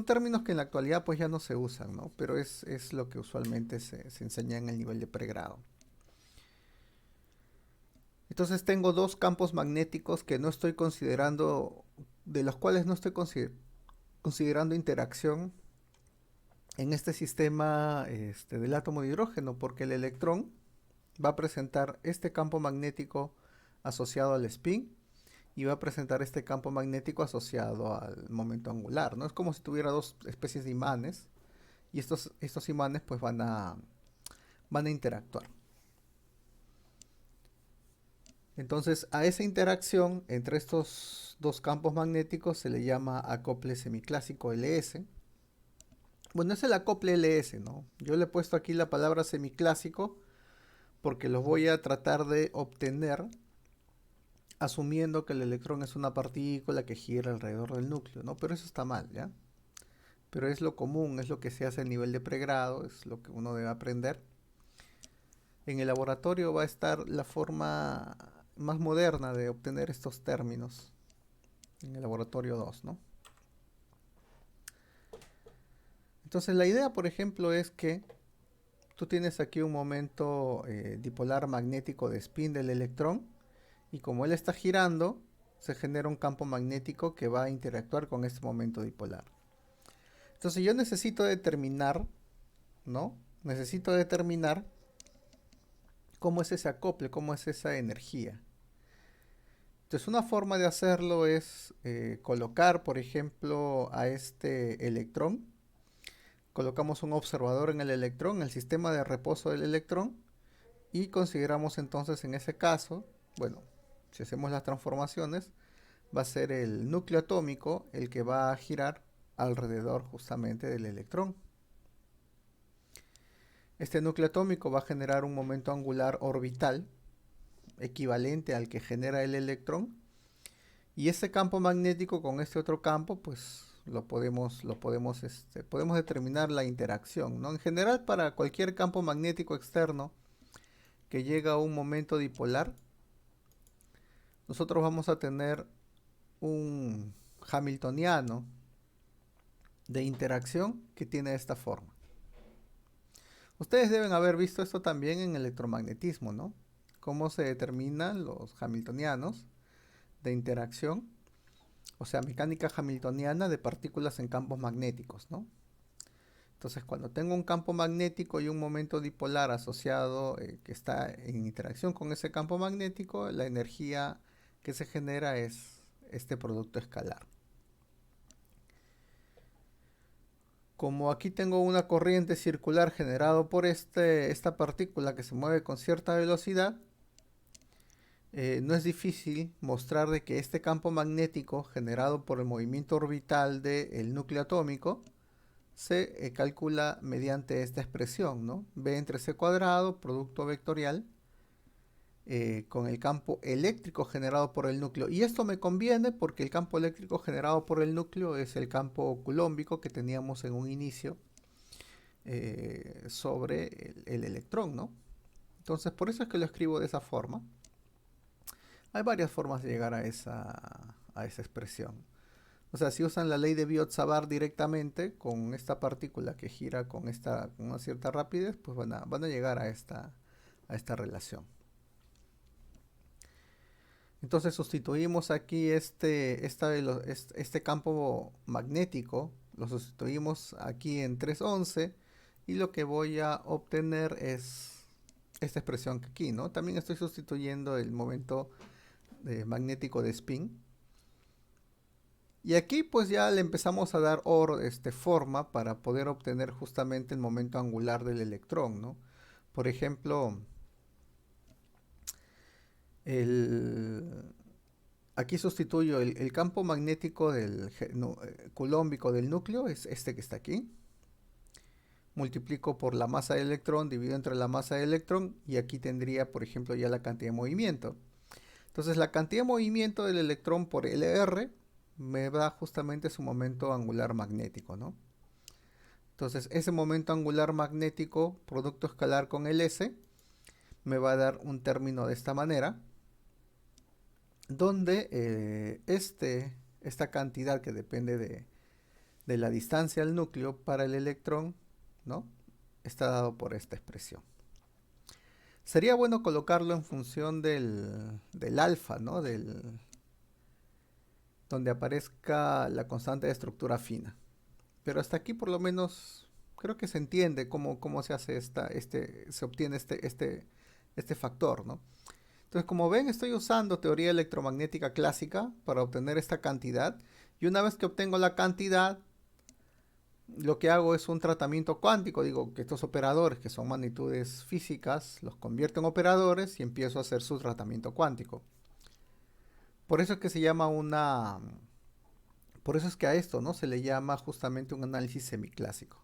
términos que en la actualidad pues ya no se usan, ¿no? Pero es lo que usualmente se enseña en el nivel de pregrado. Entonces tengo dos campos magnéticos que no estoy considerando, de los cuales no estoy considerando interacción en este sistema del átomo de hidrógeno, porque el electrón va a presentar este campo magnético asociado al spin y va a presentar este campo magnético asociado al momento angular, ¿no? Es como si tuviera dos especies de imanes y estos imanes pues van a interactuar. Entonces a esa interacción entre estos dos campos magnéticos se le llama acople semiclásico LS. Bueno, es el acople LS, ¿no? Yo le he puesto aquí la palabra semiclásico porque los voy a tratar de obtener asumiendo que el electrón es una partícula que gira alrededor del núcleo, ¿no? Pero eso está mal, ¿ya? Pero es lo común, es lo que se hace a nivel de pregrado, es lo que uno debe aprender. En el laboratorio va a estar la forma más moderna de obtener estos términos, en el laboratorio 2, ¿no? Entonces la idea, por ejemplo, es que tú tienes aquí un momento dipolar magnético de spin del electrón y como él está girando, se genera un campo magnético que va a interactuar con este momento dipolar. Entonces yo necesito determinar, ¿no? Necesito determinar cómo es ese acople, cómo es esa energía. Entonces una forma de hacerlo es colocar, por ejemplo, a este electrón. Colocamos un observador en el electrón, el sistema de reposo del electrón, y consideramos entonces en ese caso, bueno, si hacemos las transformaciones, va a ser el núcleo atómico el que va a girar alrededor justamente del electrón. Este núcleo atómico va a generar un momento angular orbital equivalente al que genera el electrón, y ese campo magnético con este otro campo, pues podemos determinar la interacción, ¿no? En general, para cualquier campo magnético externo que llega a un momento dipolar, nosotros vamos a tener un hamiltoniano de interacción que tiene esta forma. Ustedes deben haber visto esto también en electromagnetismo, ¿no? Cómo se determinan los hamiltonianos de interacción, o sea, mecánica hamiltoniana de partículas en campos magnéticos, ¿no? Entonces, cuando tengo un campo magnético y un momento dipolar asociado que está en interacción con ese campo magnético, la energía que se genera es este producto escalar. Como aquí tengo una corriente circular generada por esta partícula que se mueve con cierta velocidad, no es difícil mostrar de que este campo magnético generado por el movimiento orbital del núcleo atómico se calcula mediante esta expresión, ¿no? B entre C cuadrado, producto vectorial, con el campo eléctrico generado por el núcleo. Y esto me conviene porque el campo eléctrico generado por el núcleo es el campo coulombico que teníamos en un inicio sobre el electrón, ¿no? Entonces, por eso es que lo escribo de esa forma. Hay varias formas de llegar a esa expresión. O sea, si usan la ley de Biot-Savart directamente con esta partícula que gira con una cierta rapidez, pues van a llegar a esta relación. Entonces sustituimos aquí este campo magnético, lo sustituimos aquí en 311 y lo que voy a obtener es esta expresión que aquí, ¿no? También estoy sustituyendo el momento magnético de spin. Y aquí pues ya le empezamos a dar forma para poder obtener justamente el momento angular del electrón, ¿no? Por ejemplo, aquí sustituyo el campo magnético coulombico del núcleo, es este que está aquí. Multiplico por la masa del electrón, divido entre la masa del electrón y aquí tendría, por ejemplo, ya la cantidad de movimiento. Entonces la cantidad de movimiento del electrón por LR me da justamente su momento angular magnético, ¿no? Entonces ese momento angular magnético, producto escalar con el S, me va a dar un término de esta manera, donde esta cantidad que depende de la distancia al núcleo para el electrón, ¿no? Está dado por esta expresión. Sería bueno colocarlo en función del alfa, ¿no? Donde aparezca la constante de estructura fina. Pero hasta aquí por lo menos creo que se entiende cómo se hace se obtiene este factor, ¿no? Entonces, como ven, estoy usando teoría electromagnética clásica para obtener esta cantidad. Y una vez que obtengo la cantidad, lo que hago es un tratamiento cuántico. Digo que estos operadores, que son magnitudes físicas, los convierto en operadores y empiezo a hacer su tratamiento cuántico. Por eso es que se llama por eso es que a esto, ¿no? Se le llama justamente un análisis semiclásico.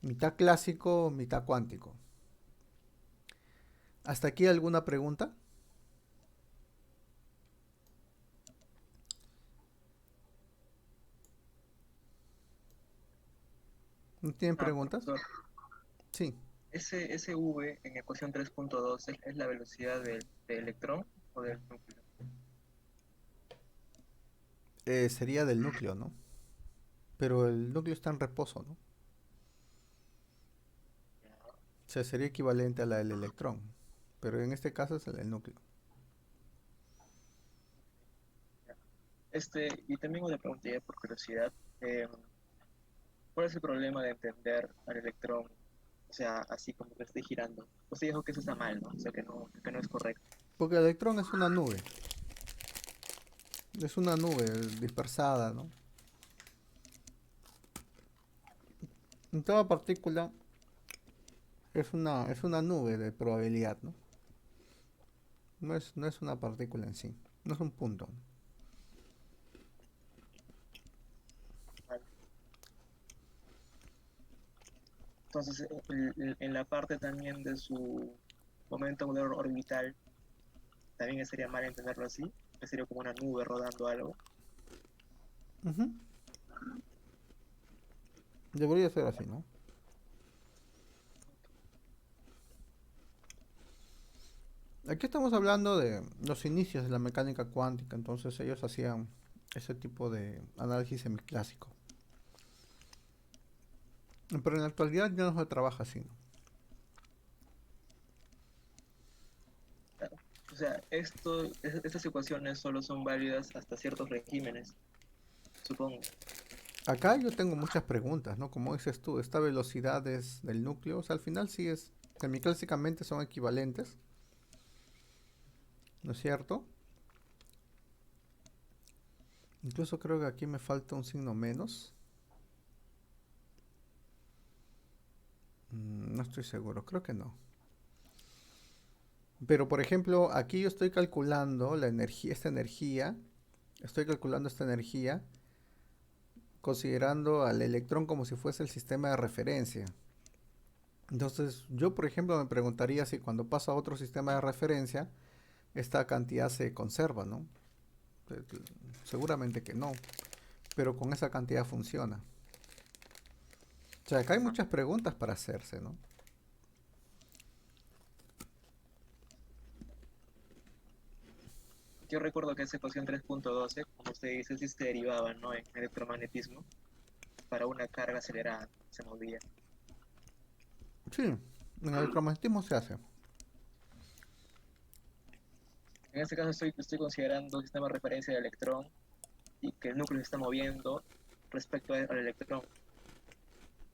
Mitad clásico, mitad cuántico. ¿Hasta aquí alguna pregunta? ¿No tienen preguntas?
Profesor,
Sí.
ese V en ecuación 3.2 es la velocidad del electrón o del núcleo.
Sería del núcleo, ¿no? Pero el núcleo está en reposo, ¿no? O sea, sería equivalente a la del electrón. Pero en este caso es el del núcleo.
Y también una pregunta ya por curiosidad. ¿Cuál es el problema de entender al electrón, o sea, así como que esté girando? Usted dijo que eso está mal, ¿no? O sea, que no es correcto.
Porque el electrón es una nube. Es una nube dispersada, ¿no? En toda partícula es una nube de probabilidad, ¿no? No es una partícula en sí. No es un punto.
Vale. Entonces, en la parte también de su momento angular orbital, también sería mal entenderlo así, que sería como una nube rodando algo.
Ujú. Debería ser así, ¿no? Aquí estamos hablando de los inicios de la mecánica cuántica, entonces ellos hacían ese tipo de análisis semiclásico. Pero en la actualidad ya no se trabaja así, ¿no?
Claro. O sea, estas ecuaciones solo son válidas hasta ciertos regímenes, supongo.
Acá yo tengo muchas preguntas, ¿no? Como dices tú, esta velocidad es del núcleo, o sea, al final sí es, semiclásicamente son equivalentes, ¿no es cierto? Incluso creo que aquí me falta un signo menos. No estoy seguro, creo que no. Pero por ejemplo, aquí yo estoy calculando la energía, estoy calculando esta energía considerando al electrón como si fuese el sistema de referencia. Entonces, yo por ejemplo me preguntaría si cuando paso a otro sistema de referencia, esta cantidad se conserva, ¿no? Eh, Seguramente que no, pero con esa cantidad funciona. O sea, acá hay muchas preguntas para hacerse, ¿no?
Yo recuerdo que esa ecuación 3.12, como usted dice, sí se derivaba, ¿no? En electromagnetismo, para una carga acelerada, se movía.
Sí, en el electromagnetismo se hace.
En este caso estoy considerando un sistema de referencia del electrón y que el núcleo se está moviendo respecto al electrón.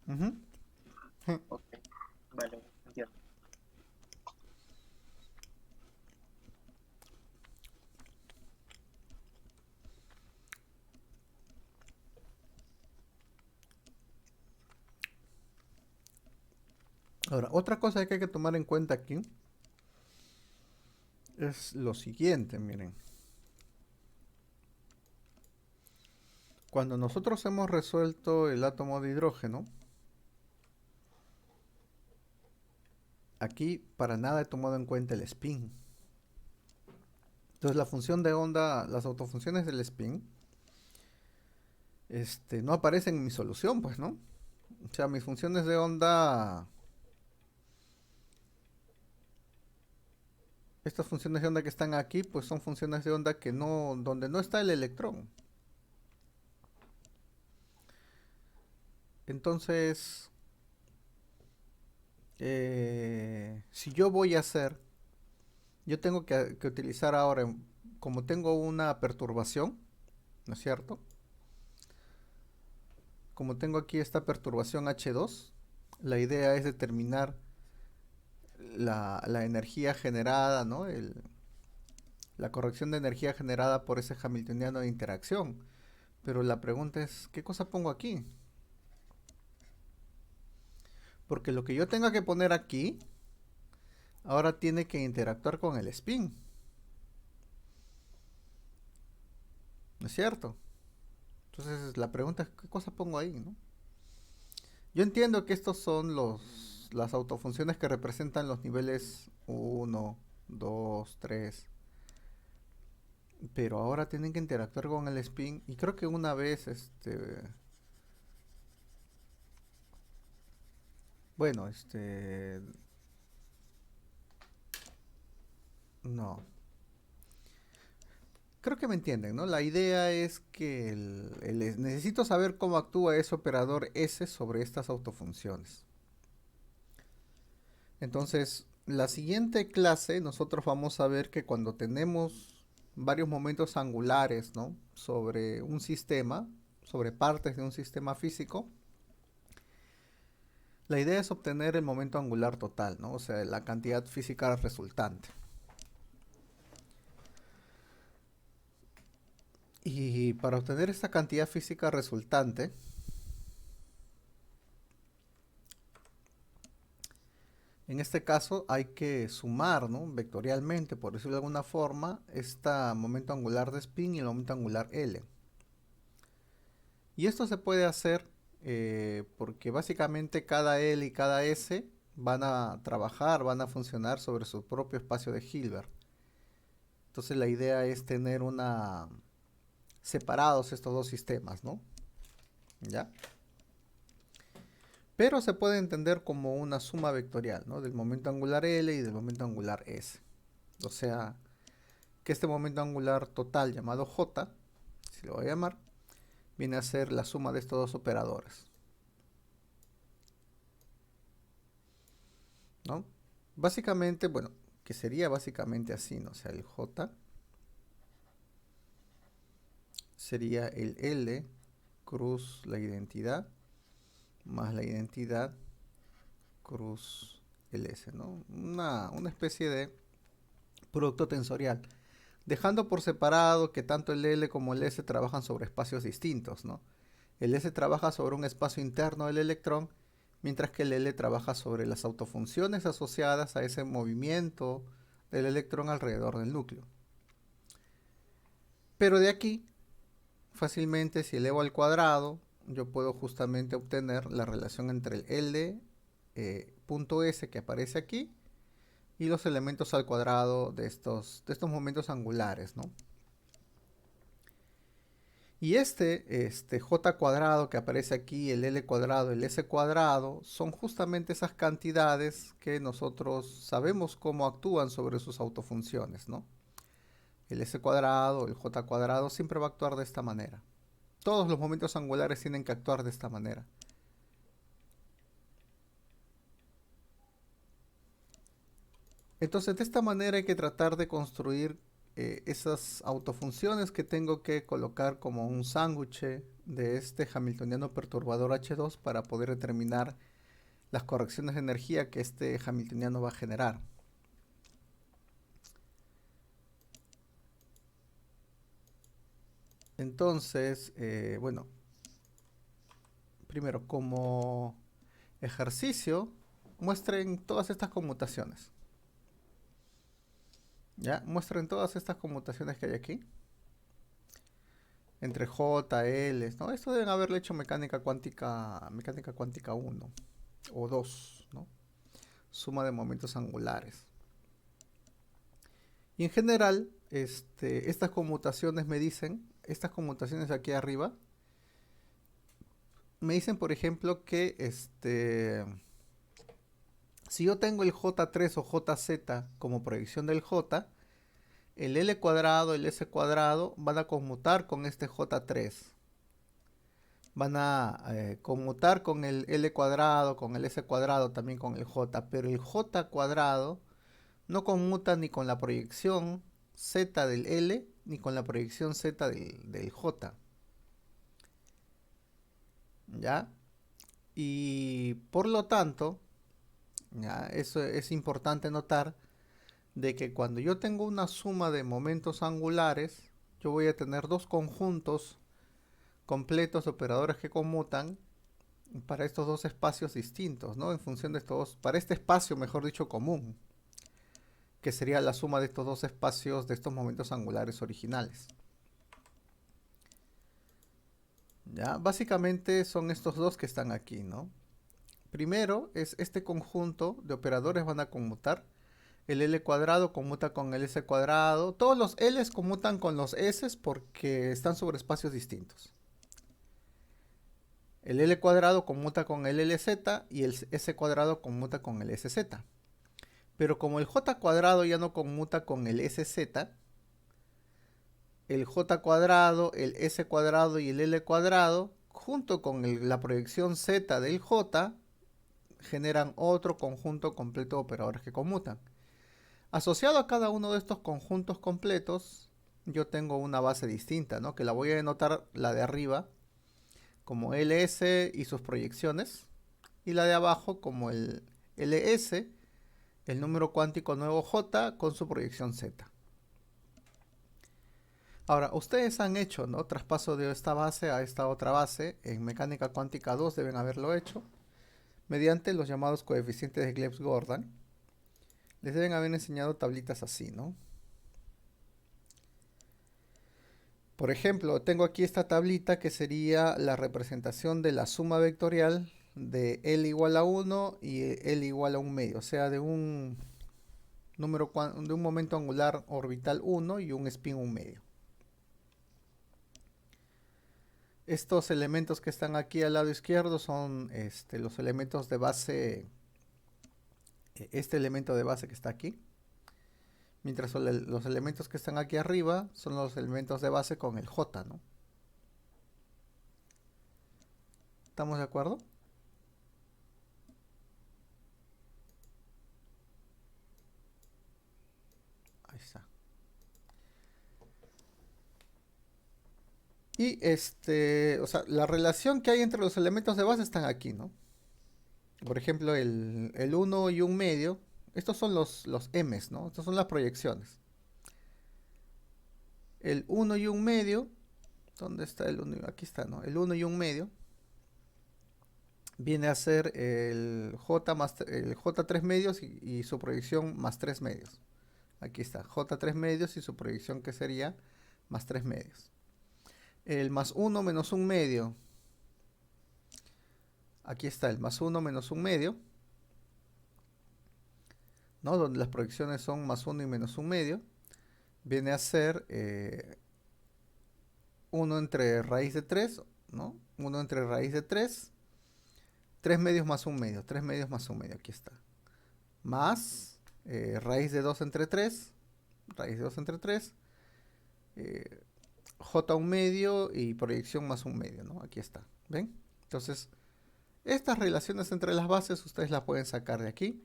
Ujú. Sí.
Ok, vale, entiendo.
Ahora, otra cosa que hay que tomar en cuenta aquí es lo siguiente, miren. Cuando nosotros hemos resuelto el átomo de hidrógeno, aquí para nada he tomado en cuenta el spin. Entonces la función de onda, las autofunciones del spin, no aparecen en mi solución, pues, ¿no? O sea, mis funciones de onda, estas funciones de onda que están aquí, pues son funciones de onda que no, donde no está el electrón. Entonces, si yo voy a hacer, yo tengo que utilizar ahora, como tengo una perturbación, ¿no es cierto? Como tengo aquí esta perturbación H2, la idea es determinar la energía generada, ¿no? La corrección de energía generada por ese hamiltoniano de interacción. Pero la pregunta es, ¿qué cosa pongo aquí? Porque lo que yo tenga que poner aquí, ahora tiene que interactuar con el spin. ¿No es cierto? Entonces la pregunta es, ¿qué cosa pongo ahí, no? Yo entiendo que estos son las autofunciones que representan los niveles 1, 2, 3. Pero ahora tienen que interactuar con el spin. Y creo que una vez, bueno, no. Creo que me entienden, ¿no? La idea es que necesito saber cómo actúa ese operador S sobre estas autofunciones. Entonces, la siguiente clase nosotros vamos a ver que cuando tenemos varios momentos angulares, ¿no? Sobre un sistema, sobre partes de un sistema físico, la idea es obtener el momento angular total, ¿no? O sea, la cantidad física resultante. Y para obtener esta cantidad física resultante, en este caso hay que sumar, ¿no? Vectorialmente, por decirlo de alguna forma, este momento angular de spin y el momento angular L. Y esto se puede hacer porque básicamente cada L y cada S van a trabajar, van a funcionar sobre su propio espacio de Hilbert. Entonces la idea es tener separados estos dos sistemas, ¿no? ¿Ya? Pero se puede entender como una suma vectorial, ¿no? Del momento angular L y del momento angular S. O sea, que este momento angular total llamado J, si lo voy a llamar, viene a ser la suma de estos dos operadores, ¿no? Básicamente, bueno, que sería básicamente así, ¿no? O sea, el J sería el L cruz la identidad más la identidad cruz el S, ¿no? Una especie de producto tensorial, dejando por separado que tanto el L como el S trabajan sobre espacios distintos, ¿no? El S trabaja sobre un espacio interno del electrón, mientras que el L trabaja sobre las autofunciones asociadas a ese movimiento del electrón alrededor del núcleo. Pero de aquí, fácilmente, si elevo al cuadrado, yo puedo justamente obtener la relación entre el L punto S que aparece aquí y los elementos al cuadrado de estos momentos angulares, ¿no? Y este J cuadrado que aparece aquí, el L cuadrado, el S cuadrado, son justamente esas cantidades que nosotros sabemos cómo actúan sobre sus autofunciones, ¿no? El S cuadrado, el J cuadrado siempre va a actuar de esta manera. Todos los momentos angulares tienen que actuar de esta manera. Entonces, de esta manera hay que tratar de construir esas autofunciones que tengo que colocar como un sándwich de este hamiltoniano perturbador H2 para poder determinar las correcciones de energía que este hamiltoniano va a generar. Entonces, bueno, primero como ejercicio, muestren todas estas conmutaciones. ¿Ya? Muestren todas estas conmutaciones que hay aquí. Entre J, L, ¿no? Esto deben haberle hecho mecánica cuántica 1 o 2, ¿no? Suma de momentos angulares. Y en general, estas conmutaciones me dicen, estas conmutaciones de aquí arriba, me dicen, por ejemplo, que si yo tengo el J3 o JZ como proyección del J, el L cuadrado, el S cuadrado van a conmutar con este J3. Van a conmutar con el L cuadrado, con el S cuadrado, también con el J. Pero el J cuadrado no conmuta ni con la proyección Z del L, ni con la proyección Z del J. ¿Ya? Y por lo tanto, ¿ya? Eso es importante notar, de que cuando yo tengo una suma de momentos angulares, yo voy a tener dos conjuntos completos de operadores que conmutan para estos dos espacios distintos, ¿no? En función de estos dos, para este espacio, mejor dicho, común, que sería la suma de estos dos espacios, de estos momentos angulares originales. ¿Ya? Básicamente son estos dos que están aquí, ¿no? Primero es este conjunto de operadores van a conmutar. El L cuadrado conmuta con el S cuadrado. Todos los L's conmutan con los S porque están sobre espacios distintos. El L cuadrado conmuta con el LZ y el S cuadrado conmuta con el SZ. Pero como el J cuadrado ya no conmuta con el SZ, el J cuadrado, el S cuadrado y el L cuadrado, junto con la proyección Z del J, generan otro conjunto completo de operadores que conmutan. Asociado a cada uno de estos conjuntos completos, yo tengo una base distinta, ¿no? Que la voy a denotar, la de arriba, como LS y sus proyecciones, y la de abajo como el LS, el número cuántico nuevo J, con su proyección Z. Ahora, ustedes han hecho, ¿no? Traspaso de esta base a esta otra base, en mecánica cuántica 2 deben haberlo hecho, mediante los llamados coeficientes de Clebsch-Gordan. Les deben haber enseñado tablitas así, ¿no? Por ejemplo, tengo aquí esta tablita que sería la representación de la suma vectorial de L igual a 1 y L igual a 1 medio, o sea, de un momento angular orbital 1 y un spin 1 medio. Estos elementos que están aquí al lado izquierdo son los elementos de base, este elemento de base que está aquí, Mientras los elementos que están aquí arriba son los elementos de base con el J, ¿no? ¿Estamos de acuerdo? Ahí está. Y o sea, la relación que hay entre los elementos de base están aquí, ¿no? Por ejemplo, el 1 y un medio. Estos son los M's, ¿no? Estas son las proyecciones. El 1 y un medio. ¿Dónde está el 1? Aquí está, ¿no? El 1 y un medio viene a ser el J3 medios y su proyección más 3 medios. Aquí está, J3 medios y su proyección que sería más 3 medios. El más 1 menos un medio. Aquí está el más 1 menos un medio, ¿no? Donde las proyecciones son más 1 y menos un medio. Viene a ser 1 entre raíz de 3, ¿no? 1 entre raíz de 3. 3 medios más un medio. 3 medios más un medio. Aquí está. Más raíz de 2 entre 3. Raíz de 2 entre 3. J un medio y proyección más un medio, ¿no? Aquí está. ¿Ven? Entonces, estas relaciones entre las bases ustedes las pueden sacar de aquí.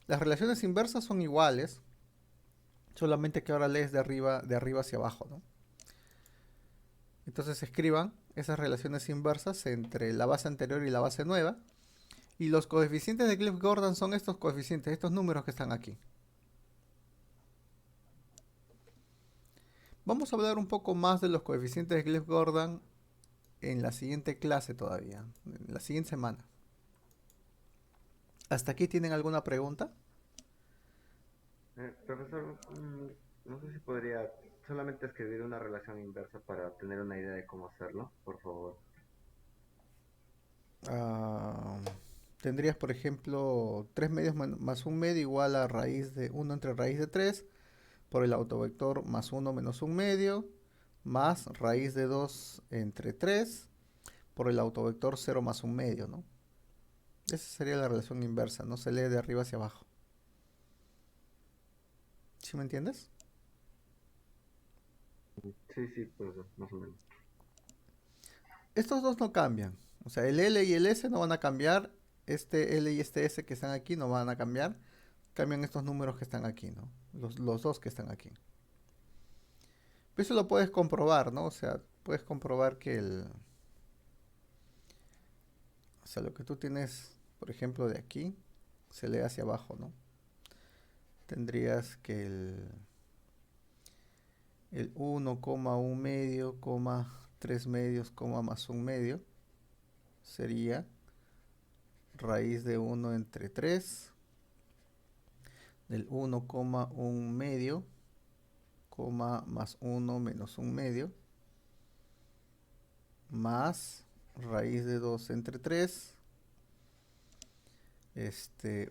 Las relaciones inversas son iguales, solamente que ahora lees de arriba hacia abajo, ¿no? Entonces escriban esas relaciones inversas entre la base anterior y la base nueva. Y los coeficientes de Cliff-Gordon son estos coeficientes, estos números que están aquí. Vamos a hablar un poco más de los coeficientes de Cliff-Gordon en la siguiente clase todavía, en la siguiente semana. ¿Hasta aquí tienen alguna pregunta?
Profesor, no sé si podría solamente escribir una relación inversa para tener una idea de cómo hacerlo, por favor.
Tendrías, por ejemplo, 3 medios más un medio igual a raíz de 1 entre raíz de 3 por el autovector más 1 menos un medio más raíz de 2 entre 3 por el autovector 0 más un medio, ¿no? Esa sería la relación inversa, no se lee de arriba hacia abajo. ¿Sí me entiendes?
Sí, pues más o menos.
Estos dos no cambian. O sea, el L y el S no van a cambiar. Este L y este S que están aquí no van a cambiar. Cambian estos números que están aquí, ¿no? Los dos que están aquí. Eso lo puedes comprobar, ¿no? O sea, puedes comprobar que o sea, lo que tú tienes, por ejemplo, de aquí, se lee hacia abajo, ¿no? Tendrías que el 1, un medio, 3 medios, más un medio, sería raíz de 1 entre 3, del 1, un medio, más 1 menos un medio, más raíz de 2 entre 3,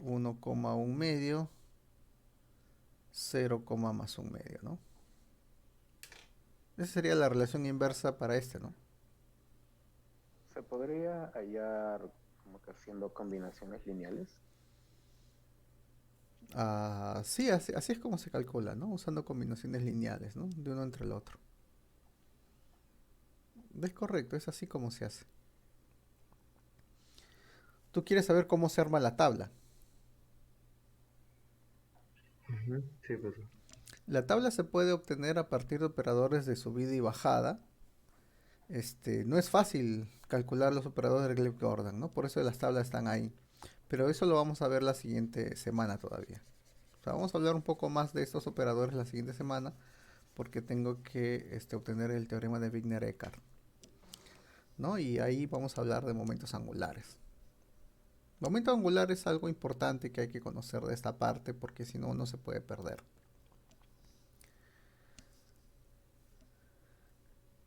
1, un medio, 0, más un medio, ¿no? Esa sería la relación inversa para ¿no?
¿Se podría hallar como que haciendo combinaciones lineales?
Sí, así es como se calcula, ¿no? Usando combinaciones lineales, ¿no? De uno entre el otro. Es correcto, es así como se hace. Tú quieres saber cómo se arma la tabla.
Sí, pues.
La tabla se puede obtener a partir de operadores de subida y bajada. No es fácil calcular los operadores de Cliff-Gordon, ¿no? Por eso las tablas están ahí. Pero eso lo vamos a ver la siguiente semana todavía. O sea, vamos a hablar un poco más de estos operadores la siguiente semana porque tengo que obtener el teorema de Wigner-Eckart, ¿no? Y ahí vamos a hablar de momentos angulares. Momento angular es algo importante que hay que conocer de esta parte porque si no, no se puede perder.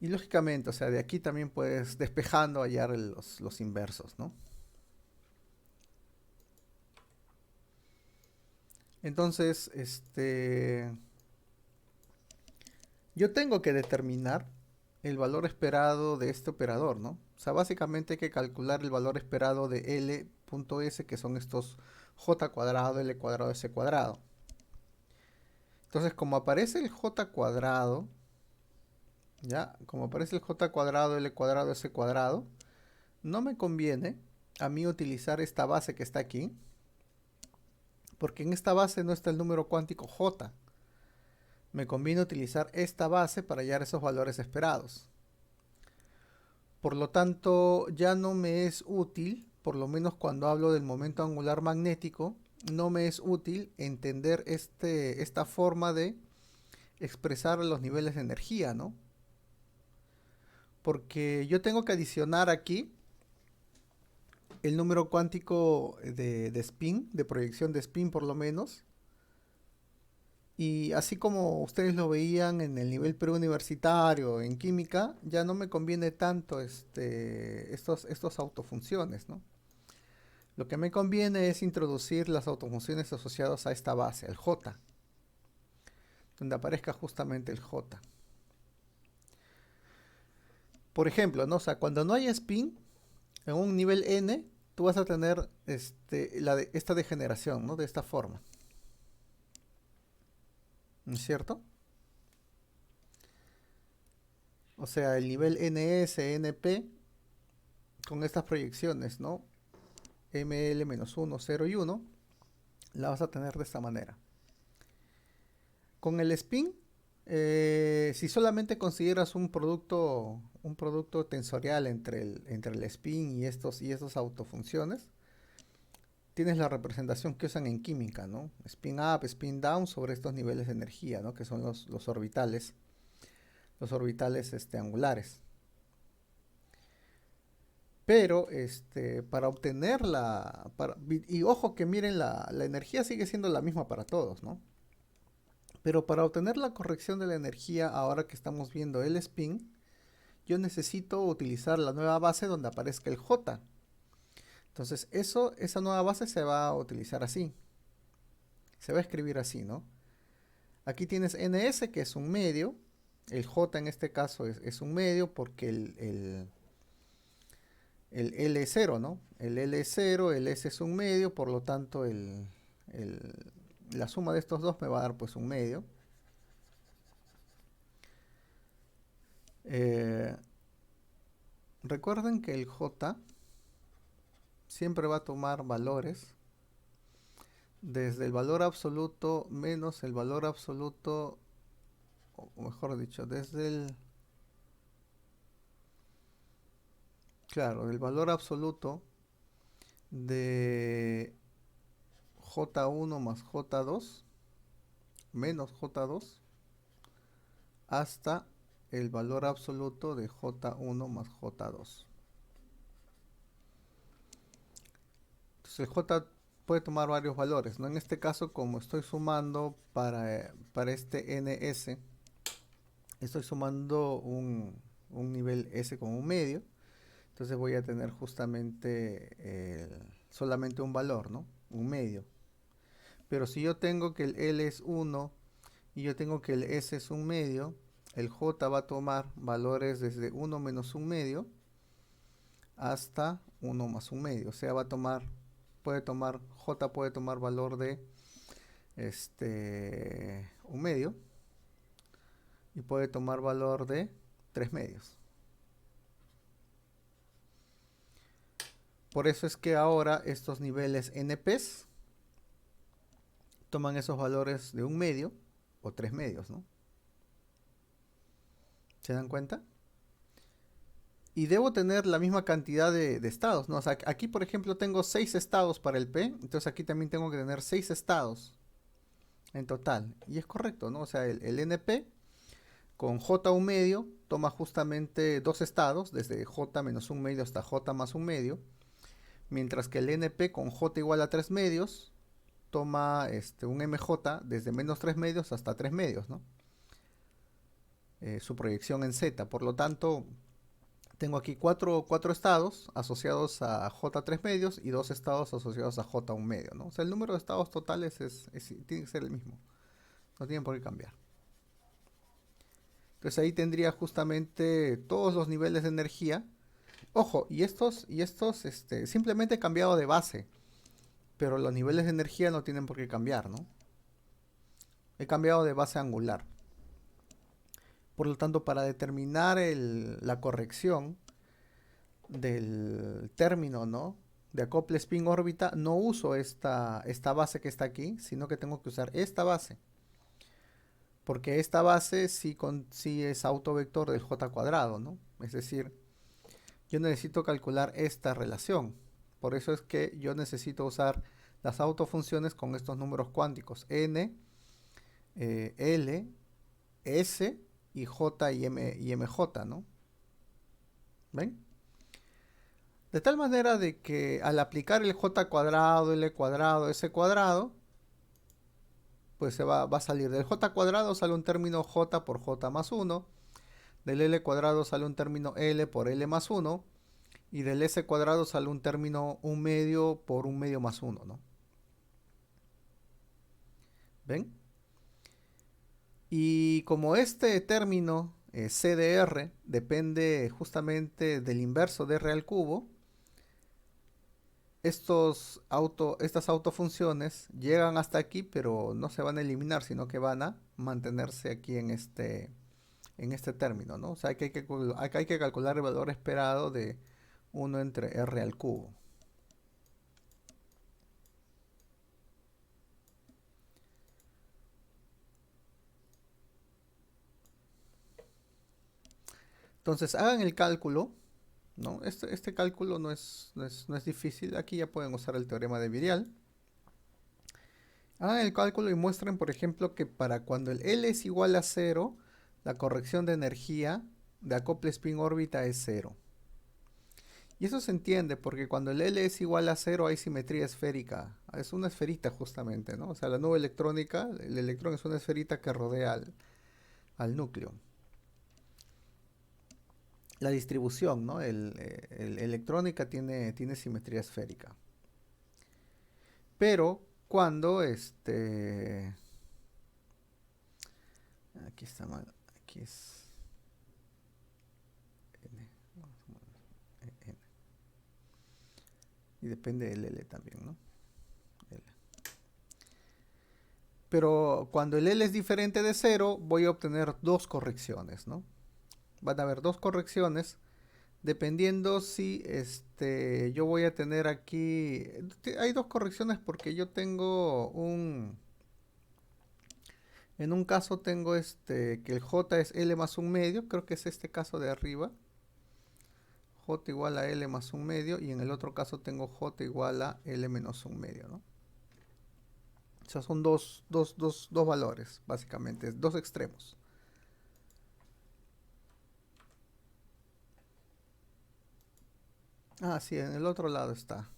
Y lógicamente, o sea, de aquí también puedes, despejando, hallar los inversos, ¿no? Entonces, yo tengo que determinar el valor esperado de este operador, ¿no? O sea, básicamente hay que calcular el valor esperado de L.S, que son estos J cuadrado, L cuadrado, S cuadrado. Entonces, como aparece el j cuadrado, ¿ya? Como aparece el j cuadrado, l cuadrado, s cuadrado, no me conviene a mí utilizar esta base que está aquí, porque en esta base no está el número cuántico j. Me conviene utilizar esta base para hallar esos valores esperados. Por lo tanto, ya no me es útil, por lo menos cuando hablo del momento angular magnético, no me es útil entender esta forma de expresar los niveles de energía, ¿no? Porque yo tengo que adicionar aquí el número cuántico de spin, de proyección de spin por lo menos. Y así como ustedes lo veían en el nivel preuniversitario, en química, ya no me conviene tanto estos autofunciones, ¿no? Lo que me conviene es introducir las autofunciones asociadas a esta base, el J, donde aparezca justamente el J. Por ejemplo, ¿no? O sea, cuando no hay spin, en un nivel n, tú vas a tener esta degeneración, ¿no? De esta forma. ¿No es cierto? O sea, el nivel ns, np, con estas proyecciones, ¿no? ml-1, 0 y 1, la vas a tener de esta manera. Con el spin, si solamente consideras un producto tensorial entre el spin y estos autofunciones, tienes la representación que usan en química, ¿no? Spin up, spin down sobre estos niveles de energía, ¿no? Que son los orbitales angulares. Pero para obtenerla, y ojo que miren, la energía sigue siendo la misma para todos, ¿no? Pero para obtener la corrección de la energía, ahora que estamos viendo el spin, yo necesito utilizar la nueva base donde aparezca el J. Entonces esa nueva base se va a utilizar así. Se va a escribir así, ¿no? Aquí tienes ns, que es un medio. El J en este caso es un medio porque el L es 0, ¿no? El L es 0, el S es un medio, por lo tanto la suma de estos dos me va a dar pues un medio. Recuerden que el J siempre va a tomar valores desde el valor absoluto menos el valor absoluto, o mejor dicho, del valor absoluto de J1 más J2 menos J2 hasta el valor absoluto de J1 más J2. Entonces el J puede tomar varios valores, ¿no? En este caso, como estoy sumando para este NS, estoy sumando un nivel S con un medio, entonces voy a tener justamente solamente un valor, ¿no? Un medio. Pero si yo tengo que el L es 1 y yo tengo que el S es un medio, el J va a tomar valores desde 1 menos un medio hasta 1 más un medio. O sea, J puede tomar valor de un medio y puede tomar valor de 3 medios. Por eso es que ahora estos niveles NPs toman esos valores de un medio o 3 medios, ¿no? ¿Se dan cuenta? Y debo tener la misma cantidad de estados, ¿no? O sea, aquí, por ejemplo, tengo 6 estados para el P, entonces aquí también tengo que tener 6 estados en total. Y es correcto, ¿no? O sea, el NP con J un medio toma justamente 2 estados, desde J menos un medio hasta J más un medio, mientras que el NP con J igual a 3 medios toma un MJ desde menos 3 medios hasta 3 medios, ¿no? Su proyección en Z. Por lo tanto, tengo aquí 4 estados asociados a J3 medios y 2 estados asociados a J1 medio, ¿no? O sea, el número de estados totales tiene que ser el mismo. No tienen por qué cambiar. Entonces ahí tendría justamente todos los niveles de energía. Ojo, y estos simplemente he cambiado de base. Pero los niveles de energía no tienen por qué cambiar, ¿no? He cambiado de base angular. Por lo tanto, para determinar la corrección del término, ¿no?, de acople spin órbita, no uso esta base que está aquí, sino que tengo que usar esta base. Porque esta base sí es autovector del j cuadrado, ¿no? Es decir, yo necesito calcular esta relación. Por eso es que yo necesito usar las autofunciones con estos números cuánticos n, l, s y j y mj, ¿no? ¿Ven? De tal manera de que al aplicar el j cuadrado, l cuadrado, s cuadrado, pues va a salir del j cuadrado sale un término j por j más 1, del l cuadrado sale un término l por l más 1, y del s cuadrado sale un término 1 medio por 1 medio más 1, ¿no? ¿Ven? Y como este término c de r depende justamente del inverso de r al cubo, estas autofunciones llegan hasta aquí, pero no se van a eliminar, sino que van a mantenerse aquí en este término, ¿no? O sea, hay que calcular el valor esperado de 1 entre r al cubo. Entonces, hagan el cálculo, ¿no? Este cálculo no es difícil. Aquí ya pueden usar el teorema de Virial. Hagan el cálculo y muestren, por ejemplo, que para cuando el L es igual a 0, la corrección de energía de acople spin órbita es 0. Y eso se entiende porque cuando el L es igual a 0 hay simetría esférica. Es una esferita justamente, ¿no? O sea, la nube electrónica, el electrón es una esferita que rodea al núcleo. La distribución, ¿no? Electrónica tiene simetría esférica. Pero cuando aquí está mal, aquí es N. Y depende del L también, ¿no? L. Pero cuando el L es diferente de 0, voy a obtener dos correcciones, ¿no? Van a haber dos correcciones dependiendo si yo voy a tener aquí, hay dos correcciones porque yo tengo en un caso tengo que el J es L más 1 medio, creo que es este caso de arriba, J igual a L más 1 medio, y en el otro caso tengo J igual a L menos 1 medio, ¿no? O sea, son dos valores, básicamente, dos extremos. Ah, sí, en el otro lado está.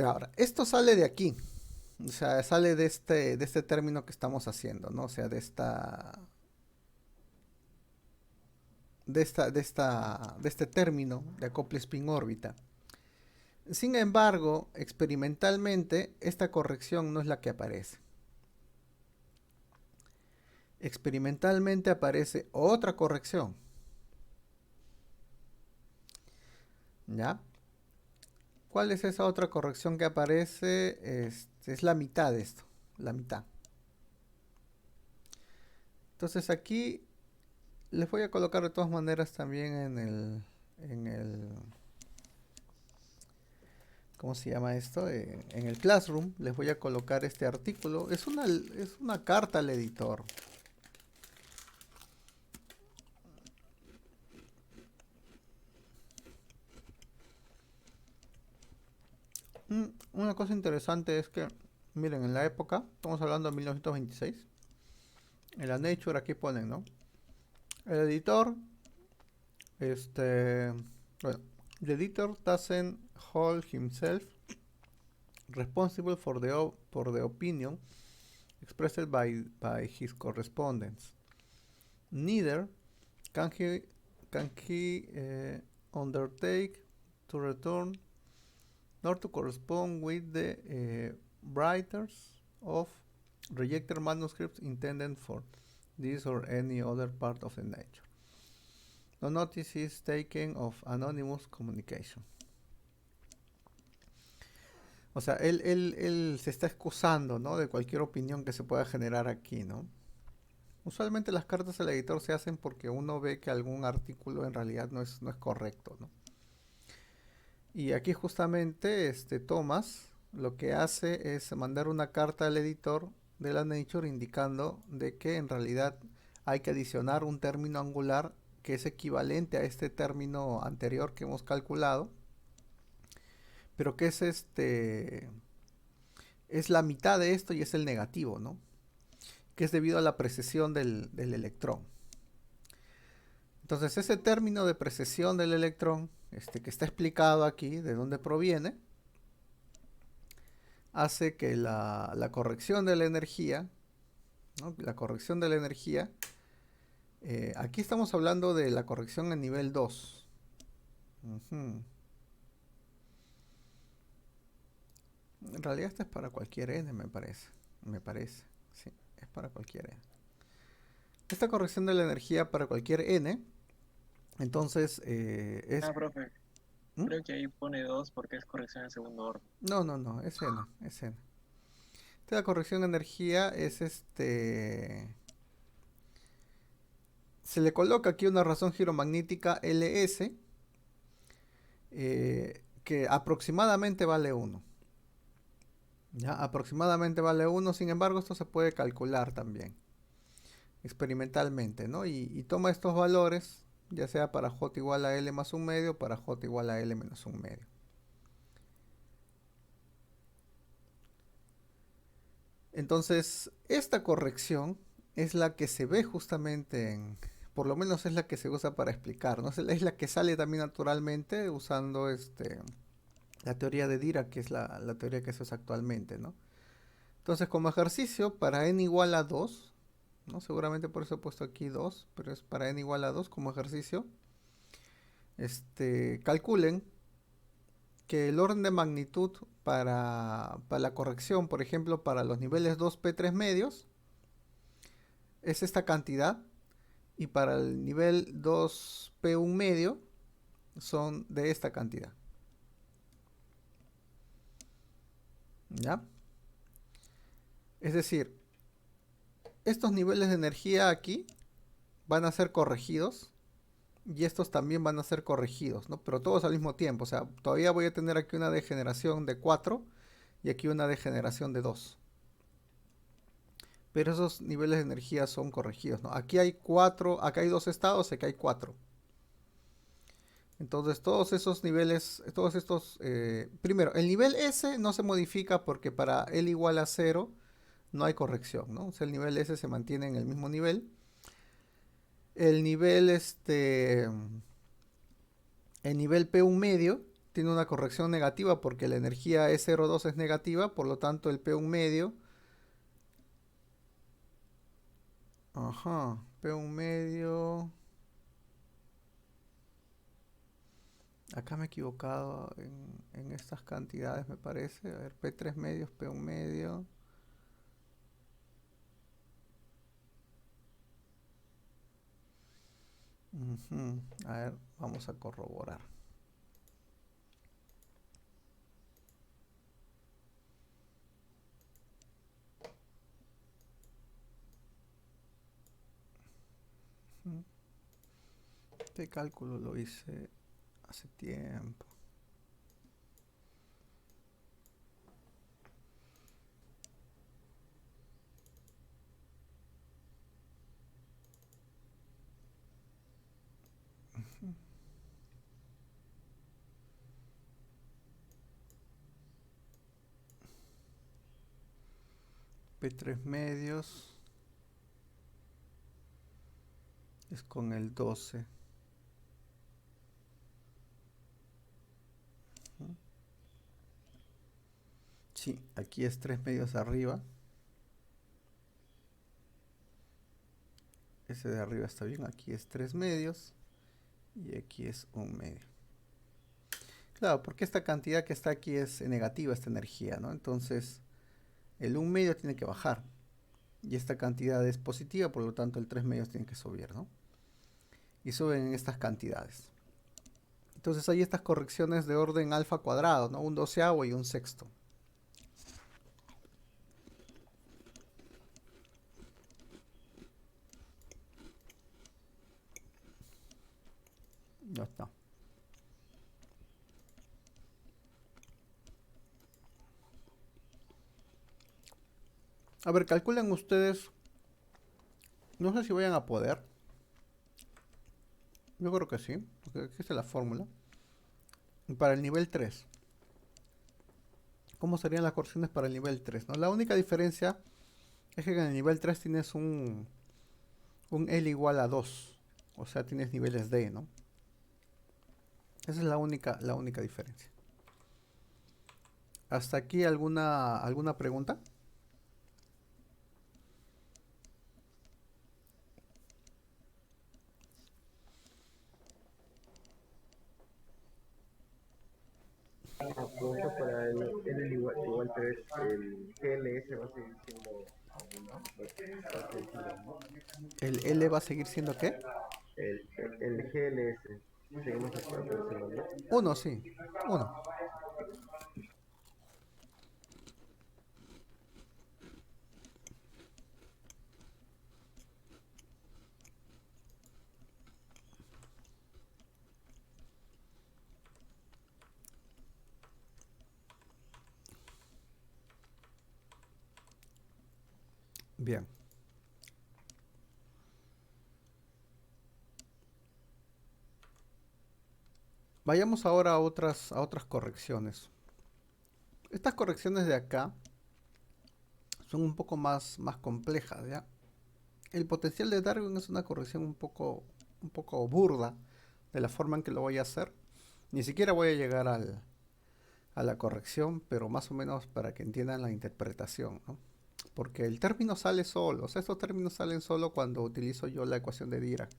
Ahora, esto sale de aquí. O sea, sale de este término que estamos haciendo, ¿no? O sea, de este término de acople spin órbita. Sin embargo, experimentalmente, esta corrección no es la que aparece. Experimentalmente aparece otra corrección. ¿Ya? ¿Cuál es esa otra corrección que aparece? Es la mitad de esto, la mitad. Entonces aquí les voy a colocar de todas maneras también en el ¿cómo se llama esto? En el Classroom les voy a colocar este artículo. Es una carta al editor. Una cosa interesante es que, miren, en la época, estamos hablando de 1926, en la Nature aquí ponen, ¿no? El editor, bueno, the editor doesn't hold himself responsible for the opinion expressed by his correspondents. Neither can he undertake to return nor to correspond with the writers of rejected manuscripts intended for this or any other part of the nature. No notice is taken of anonymous communication. O sea, él se está excusando, ¿no? De cualquier opinión que se pueda generar aquí, ¿no? Usualmente las cartas al editor se hacen porque uno ve que algún artículo en realidad no es correcto, ¿no? Y aquí justamente Thomas lo que hace es mandar una carta al editor de la Nature indicando de que en realidad hay que adicionar un término angular que es equivalente a este término anterior que hemos calculado, pero que es la mitad de esto y es el negativo, ¿no? Que es debido a la precesión del electrón. Entonces ese término de precesión del electrón, que está explicado aquí, de dónde proviene, hace que la corrección de la energía, ¿no? La corrección de la energía, aquí estamos hablando de la corrección en nivel 2. Ujú. En realidad esta es para cualquier n, me parece. Sí, es para cualquier n. Esta corrección de la energía para cualquier n, entonces es...
Profe,
¿Mm?
creo que ahí pone 2 porque es corrección en segundo orden.
No, es n, es n. La corrección de energía es se le coloca aquí una razón giromagnética LS que aproximadamente vale 1. ¿Ya? Aproximadamente vale 1, sin embargo esto se puede calcular también experimentalmente, ¿no? Y toma estos valores, ya sea para J igual a L más un medio o para J igual a L menos un medio. Entonces, esta corrección es la que se ve justamente por lo menos es la que se usa para explicar, ¿no? Es la que sale también naturalmente usando la teoría de Dirac, que es la teoría que se usa actualmente, ¿no? Entonces, como ejercicio, para n igual a 2, ¿no? Seguramente por eso he puesto aquí 2, pero es para n igual a 2 como ejercicio. Calculen que el orden de magnitud para la corrección, por ejemplo, para los niveles 2p3 medios, es esta cantidad. Y para el nivel 2p1 medio, son de esta cantidad. ¿Ya? Es decir, estos niveles de energía aquí van a ser corregidos y estos también van a ser corregidos, ¿no? Pero todos al mismo tiempo, o sea, todavía voy a tener aquí una degeneración de 4 y aquí una degeneración de 2. Pero esos niveles de energía son corregidos, ¿no? Aquí hay 4, acá hay 2 estados, aquí hay 4. Entonces todos esos niveles, todos estos, primero, el nivel S no se modifica porque para L igual a 0 no hay corrección, ¿no? O sea, el nivel S se mantiene en el mismo nivel. El nivel, el nivel P1 medio tiene una corrección negativa porque la energía E02 es negativa, por lo tanto el P1 medio, P1 medio, acá me he equivocado en estas cantidades, me parece. A ver, P3 medios, P1 medio. A ver, vamos a corroborar. Este cálculo lo hice hace tiempo. P3 medios es con el 12. Sí, aquí es 3 medios arriba. Ese de arriba está bien, aquí es 3 medios y aquí es 1 medio. Claro, porque esta cantidad que está aquí es negativa, esta energía, ¿no? Entonces, el 1 medio tiene que bajar. Y esta cantidad es positiva, por lo tanto el 3 medios tiene que subir, ¿no? Y suben en estas cantidades. Entonces hay estas correcciones de orden alfa cuadrado, ¿no? Un doceavo y un sexto. Ya está. A ver, calculen ustedes. No sé si vayan a poder. Yo creo que sí, porque aquí está la fórmula. Para el nivel 3. ¿Cómo serían las correcciones para el nivel 3? ¿No? La única diferencia es que en el nivel 3 tienes un L igual a 2. O sea, tienes niveles D, ¿no? Esa es la única diferencia. ¿Hasta aquí alguna pregunta?
Una pregunta para el igual 3, el GLS va a seguir siendo uno, va a seguir siendo uno.
¿El L va a seguir siendo qué?
El GLS, seguimos apareciendo.
1, sí. 1. Bien. Vayamos ahora a otras correcciones. Estas correcciones de acá son un poco más complejas, ¿ya? El potencial de Darwin es una corrección un poco burda de la forma en que lo voy a hacer. Ni siquiera voy a llegar a la corrección, pero más o menos para que entiendan la interpretación, ¿no? Porque el término sale solo, o sea, estos términos salen solo cuando utilizo yo la ecuación de Dirac.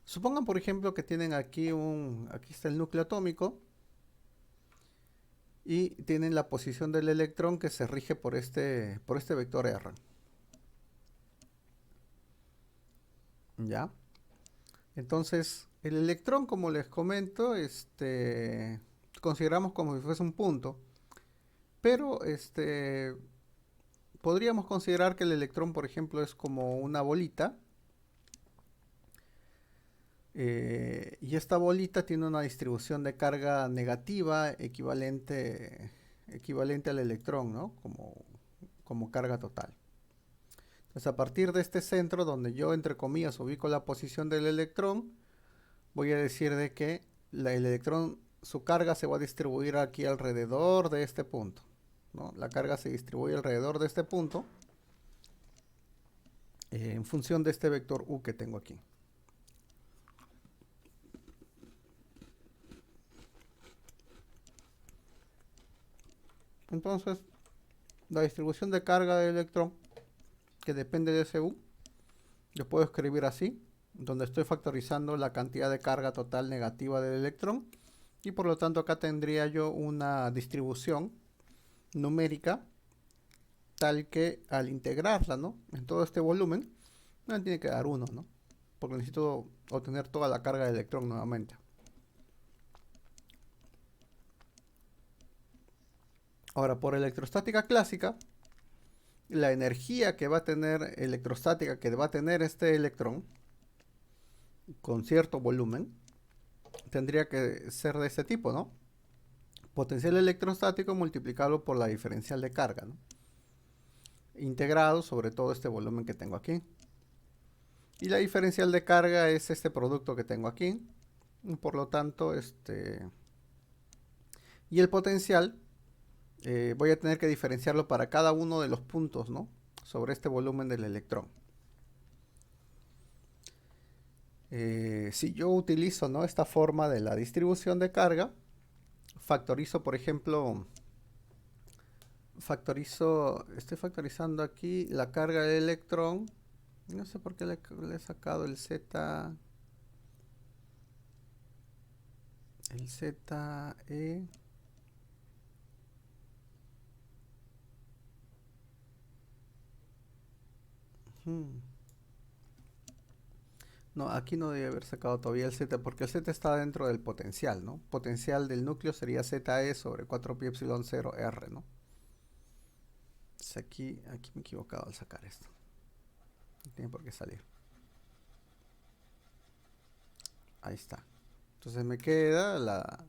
Supongan, por ejemplo, que tienen aquí aquí está el núcleo atómico y tienen la posición del electrón que se rige por este vector R. ¿Ya? Entonces, el electrón, como les comento, consideramos como si fuese un punto, pero podríamos considerar que el electrón, por ejemplo, es como una bolita, y esta bolita tiene una distribución de carga negativa equivalente al electrón, ¿no? Como carga total. Entonces, a partir de este centro, donde yo, entre comillas, ubico la posición del electrón, voy a decir de que el electrón, su carga se va a distribuir aquí alrededor de este punto, ¿no? La carga se distribuye alrededor de este punto en función de este vector U que tengo aquí. Entonces, la distribución de carga del electrón, que depende de ese U, yo puedo escribir así, donde estoy factorizando la cantidad de carga total negativa del electrón, y por lo tanto acá tendría yo una distribución numérica tal que al integrarla, ¿no?, en todo este volumen, me tiene que dar 1, ¿no? Porque necesito obtener toda la carga del electrón nuevamente. Ahora, por electrostática clásica, la energía que va a tener electrostática que va a tener este electrón con cierto volumen tendría que ser de este tipo, ¿no? Potencial electrostático multiplicado por la diferencial de carga, ¿no?, integrado sobre todo este volumen que tengo aquí. Y la diferencial de carga es este producto que tengo aquí. Por lo tanto, y el potencial voy a tener que diferenciarlo para cada uno de los puntos, ¿no?, sobre este volumen del electrón. Si yo utilizo, ¿no?, esta forma de la distribución de carga, factorizo, por ejemplo, estoy factorizando aquí la carga del electrón. No sé por qué le he sacado el Z. El ZE. No, aquí no debe haber sacado todavía el Z, porque el Z está dentro del potencial, ¿no? Potencial del núcleo sería ZE sobre 4pi epsilon 0 R, ¿no? Entonces aquí me he equivocado al sacar esto. No tiene por qué salir. Ahí está. Entonces me queda la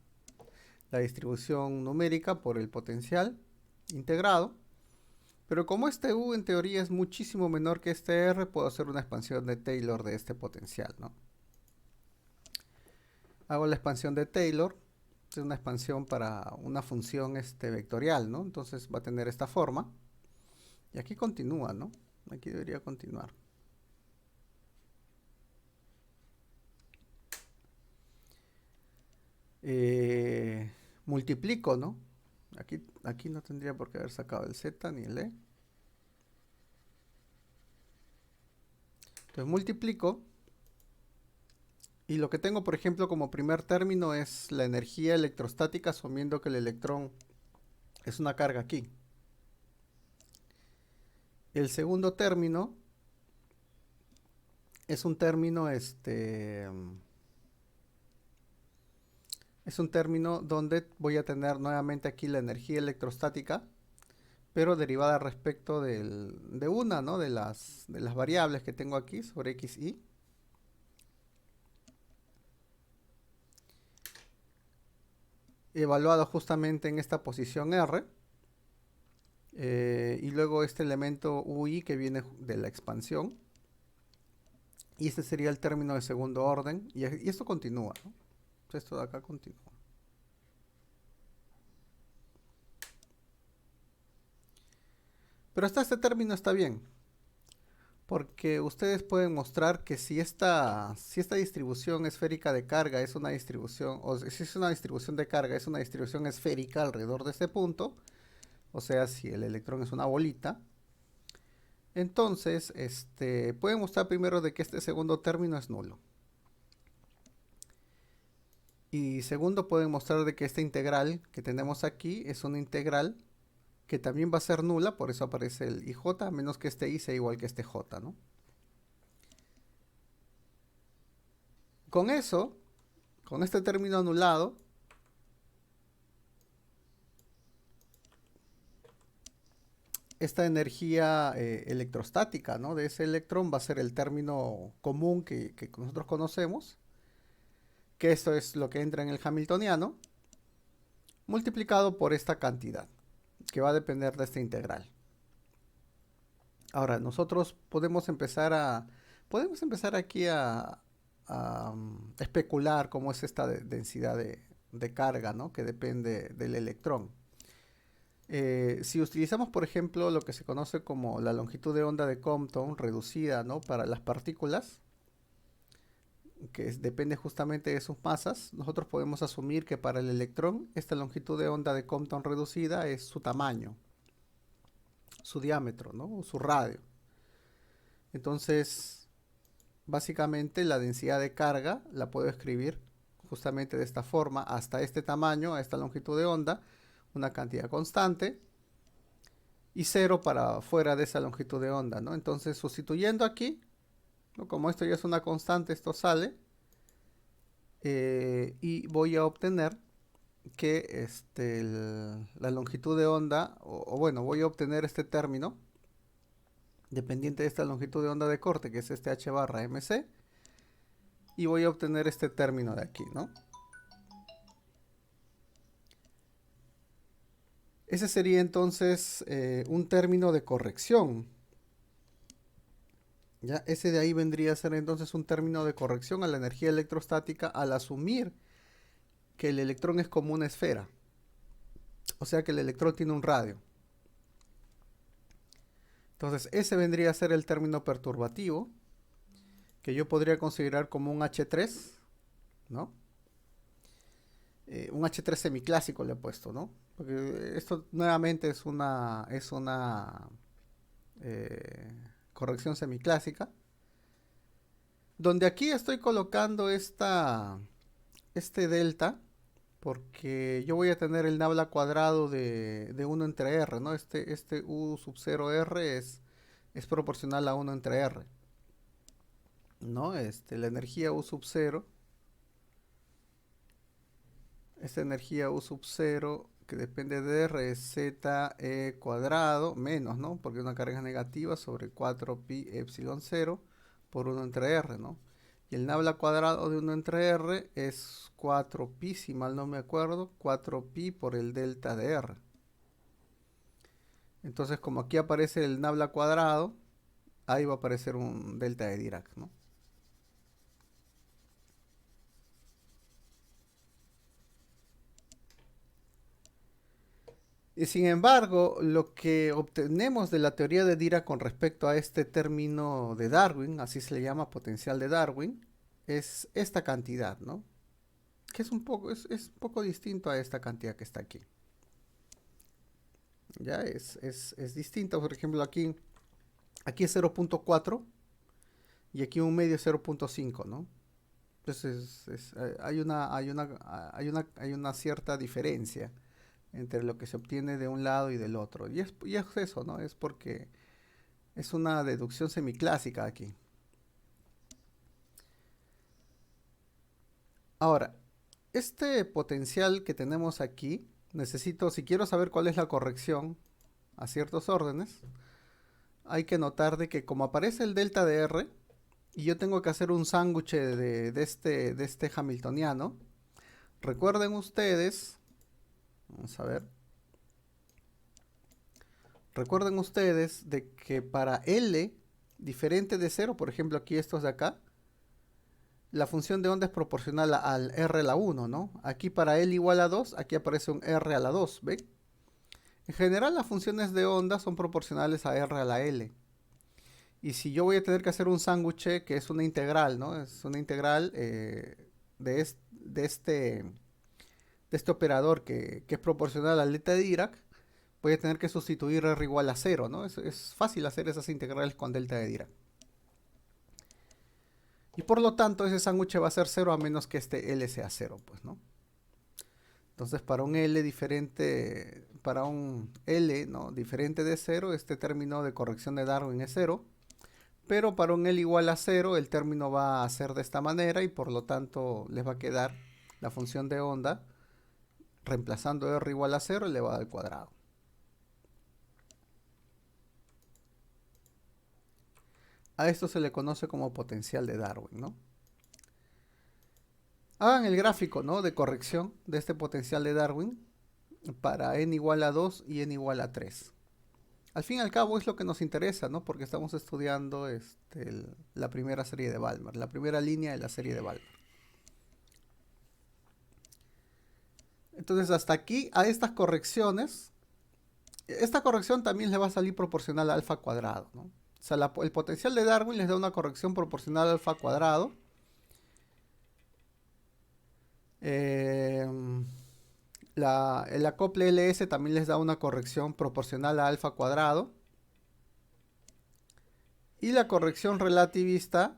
distribución numérica por el potencial integrado. Pero como este U en teoría es muchísimo menor que este R, puedo hacer una expansión de Taylor de este potencial, ¿no? Hago la expansión de Taylor. Es una expansión para una función vectorial, ¿no? Entonces va a tener esta forma. Y aquí continúa, ¿no? Aquí debería continuar. Multiplico, ¿no? Aquí no tendría por qué haber sacado el Z ni el E. Entonces multiplico. Y lo que tengo, por ejemplo, como primer término es la energía electrostática, asumiendo que el electrón es una carga aquí. El segundo término es un término, es un término donde voy a tener nuevamente aquí la energía electrostática, pero derivada respecto de una, ¿no? de las variables que tengo aquí sobre x, y. Evaluado justamente en esta posición R. Y luego este elemento UI que viene de la expansión. Y este sería el término de segundo orden. Y esto continúa, ¿no? Esto de acá continúa. Pero hasta este término está bien. Porque ustedes pueden mostrar que si esta distribución esférica de carga es una distribución, o si es una distribución de carga, es una distribución esférica alrededor de este punto, o sea, si el electrón es una bolita, entonces pueden mostrar primero de que este segundo término es nulo. Y segundo, pueden mostrar de que esta integral que tenemos aquí es una integral que también va a ser nula, por eso aparece el IJ, a menos que este I sea igual que este J, ¿no? Con eso, con este término anulado, esta energía electrostática, ¿no? de ese electrón va a ser el término común que nosotros conocemos, que esto es lo que entra en el hamiltoniano, multiplicado por esta cantidad, que va a depender de esta integral. Ahora, nosotros podemos empezar aquí a especular cómo es esta densidad de carga, ¿no? que depende del electrón. Si utilizamos, por ejemplo, lo que se conoce como la longitud de onda de Compton reducida, ¿no? para las partículas, que depende justamente de sus masas, nosotros podemos asumir que para el electrón esta longitud de onda de Compton reducida es su tamaño, su diámetro, ¿no? o su radio. Entonces, básicamente la densidad de carga la puedo escribir justamente de esta forma, hasta este tamaño, a esta longitud de onda, una cantidad constante, y 0 para fuera de esa longitud de onda, ¿no? Entonces, sustituyendo aquí, ¿no? como esto ya es una constante, esto sale, y voy a obtener que la longitud de onda, o bueno, voy a obtener este término, dependiente de esta longitud de onda de corte, que es este h barra mc, y voy a obtener este término de aquí, ¿no? Ese sería entonces un término de corrección. ¿Ya? Ese de ahí vendría a ser entonces un término de corrección a la energía electrostática al asumir que el electrón es como una esfera. O sea que el electrón tiene un radio. Entonces ese vendría a ser el término perturbativo, que yo podría considerar como un H3, ¿no? Un H3 semiclásico le he puesto, ¿no? Porque esto nuevamente es una corrección semiclásica, donde aquí estoy colocando este delta, porque yo voy a tener el nabla cuadrado de 1 entre R, ¿no? Este U sub 0 R es proporcional a 1 entre R, ¿no? La energía U sub 0, esta energía U sub 0 que depende de R es Z E cuadrado menos, ¿no? Porque una carga negativa sobre 4 pi epsilon 0 por 1 entre R, ¿no? Y el nabla cuadrado de 1 entre R es 4pi, si mal no me acuerdo, 4pi por el delta de R. Entonces, como aquí aparece el nabla cuadrado, ahí va a aparecer un delta de Dirac, ¿no? Y sin embargo, lo que obtenemos de la teoría de Dirac con respecto a este término de Darwin, así se le llama potencial de Darwin, es esta cantidad, ¿no? Que es un poco distinto a esta cantidad que está aquí. Ya es distinto, por ejemplo, aquí es 0.4 y aquí un medio es 0.5, ¿no? Entonces hay una cierta diferencia entre lo que se obtiene de un lado y del otro. Y es eso, ¿no? Es porque es una deducción semiclásica aquí. Ahora, este potencial que tenemos aquí, si quiero saber cuál es la corrección a ciertos órdenes, hay que notar de que como aparece el delta de R, y yo tengo que hacer un sándwich de este hamiltoniano, recuerden ustedes, vamos a ver, recuerden ustedes de que para L diferente de 0, por ejemplo aquí estos de acá, la función de onda es proporcional al R a la 1, ¿no? Aquí para L igual a 2, aquí aparece un R a la 2, ¿ven? En general las funciones de onda son proporcionales a R a la L. Y si yo voy a tener que hacer un sándwich que es una integral, ¿no? Es una integral de este operador que es proporcional al delta de Dirac, voy a tener que sustituir R igual a 0, ¿no? Es fácil hacer esas integrales con delta de Dirac. Y por lo tanto ese sándwich va a ser 0 a menos que este L sea 0, pues, ¿no? Entonces para un L diferente, para un L, ¿no?, diferente de 0, este término de corrección de Darwin es 0. Pero para un L igual a 0, el término va a ser de esta manera y por lo tanto les va a quedar la función de onda reemplazando R igual a 0 elevado al cuadrado. A esto se le conoce como potencial de Darwin, ¿no? Hagan el gráfico, ¿no?, de corrección de este potencial de Darwin para n igual a 2 y n igual a 3. Al fin y al cabo es lo que nos interesa, ¿no? Porque estamos estudiando la primera serie de Balmer, la primera línea de la serie de Balmer. Entonces hasta aquí, a estas correcciones, esta corrección también le va a salir proporcional a alfa cuadrado, ¿no? O sea, el potencial de Darwin les da una corrección proporcional a alfa cuadrado. El acople LS también les da una corrección proporcional a alfa cuadrado. Y la corrección relativista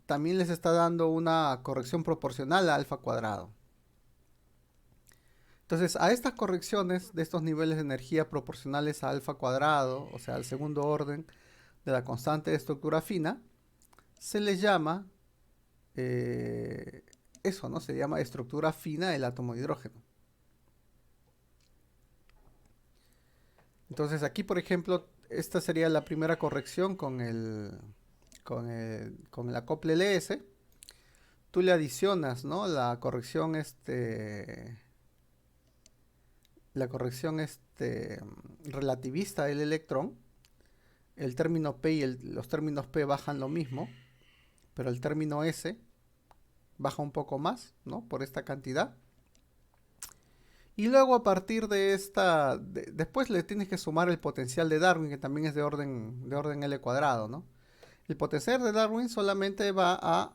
también les está dando una corrección proporcional a alfa cuadrado. Entonces, a estas correcciones de estos niveles de energía proporcionales a alfa cuadrado, o sea, al segundo orden de la constante de estructura fina, se les llama eso, ¿no? Se llama estructura fina del átomo de hidrógeno. Entonces aquí, por ejemplo, esta sería la primera corrección con el acople LS. Tú le adicionas, ¿no?, la corrección relativista del electrón. El término P y los términos P bajan lo mismo, pero el término S baja un poco más, ¿no?, por esta cantidad. Y luego a partir de esta, después le tienes que sumar el potencial de Darwin, que también es de orden L cuadrado, ¿no? El potencial de Darwin solamente va a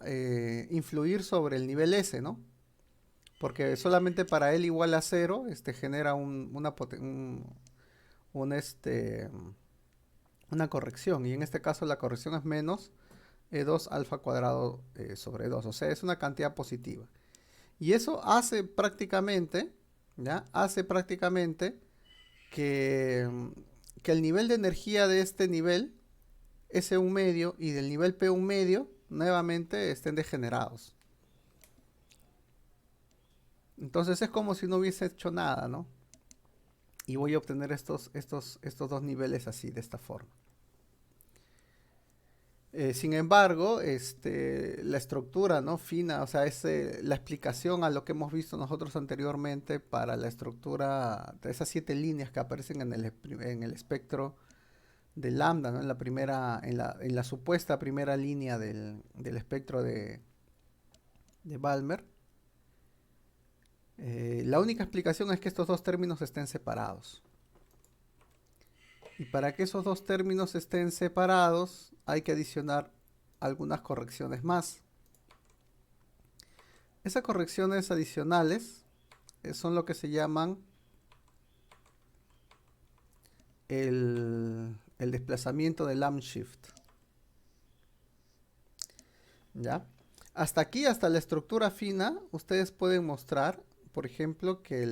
influir sobre el nivel S, ¿no? Porque solamente para L igual a 0 genera una corrección. Y en este caso la corrección es menos E2 alfa cuadrado sobre 2. O sea, es una cantidad positiva. Y eso hace prácticamente, ¿ya?, que el nivel de energía de este nivel S1 medio y del nivel P1 medio nuevamente estén degenerados. Entonces es como si no hubiese hecho nada, ¿no? Y voy a obtener estos dos niveles así, de esta forma. Sin embargo, la estructura, ¿no? Fina, o sea, es la explicación a lo que hemos visto nosotros anteriormente para la estructura de esas 7 líneas que aparecen en el espectro de lambda, ¿no? En la supuesta primera línea del espectro de Balmer. La única explicación es que estos dos términos estén separados. Y para que esos dos términos estén separados, hay que adicionar algunas correcciones más. Esas correcciones adicionales son lo que se llaman el desplazamiento de Lamb shift. ¿Ya? Hasta aquí, hasta la estructura fina, ustedes pueden mostrar, por ejemplo, que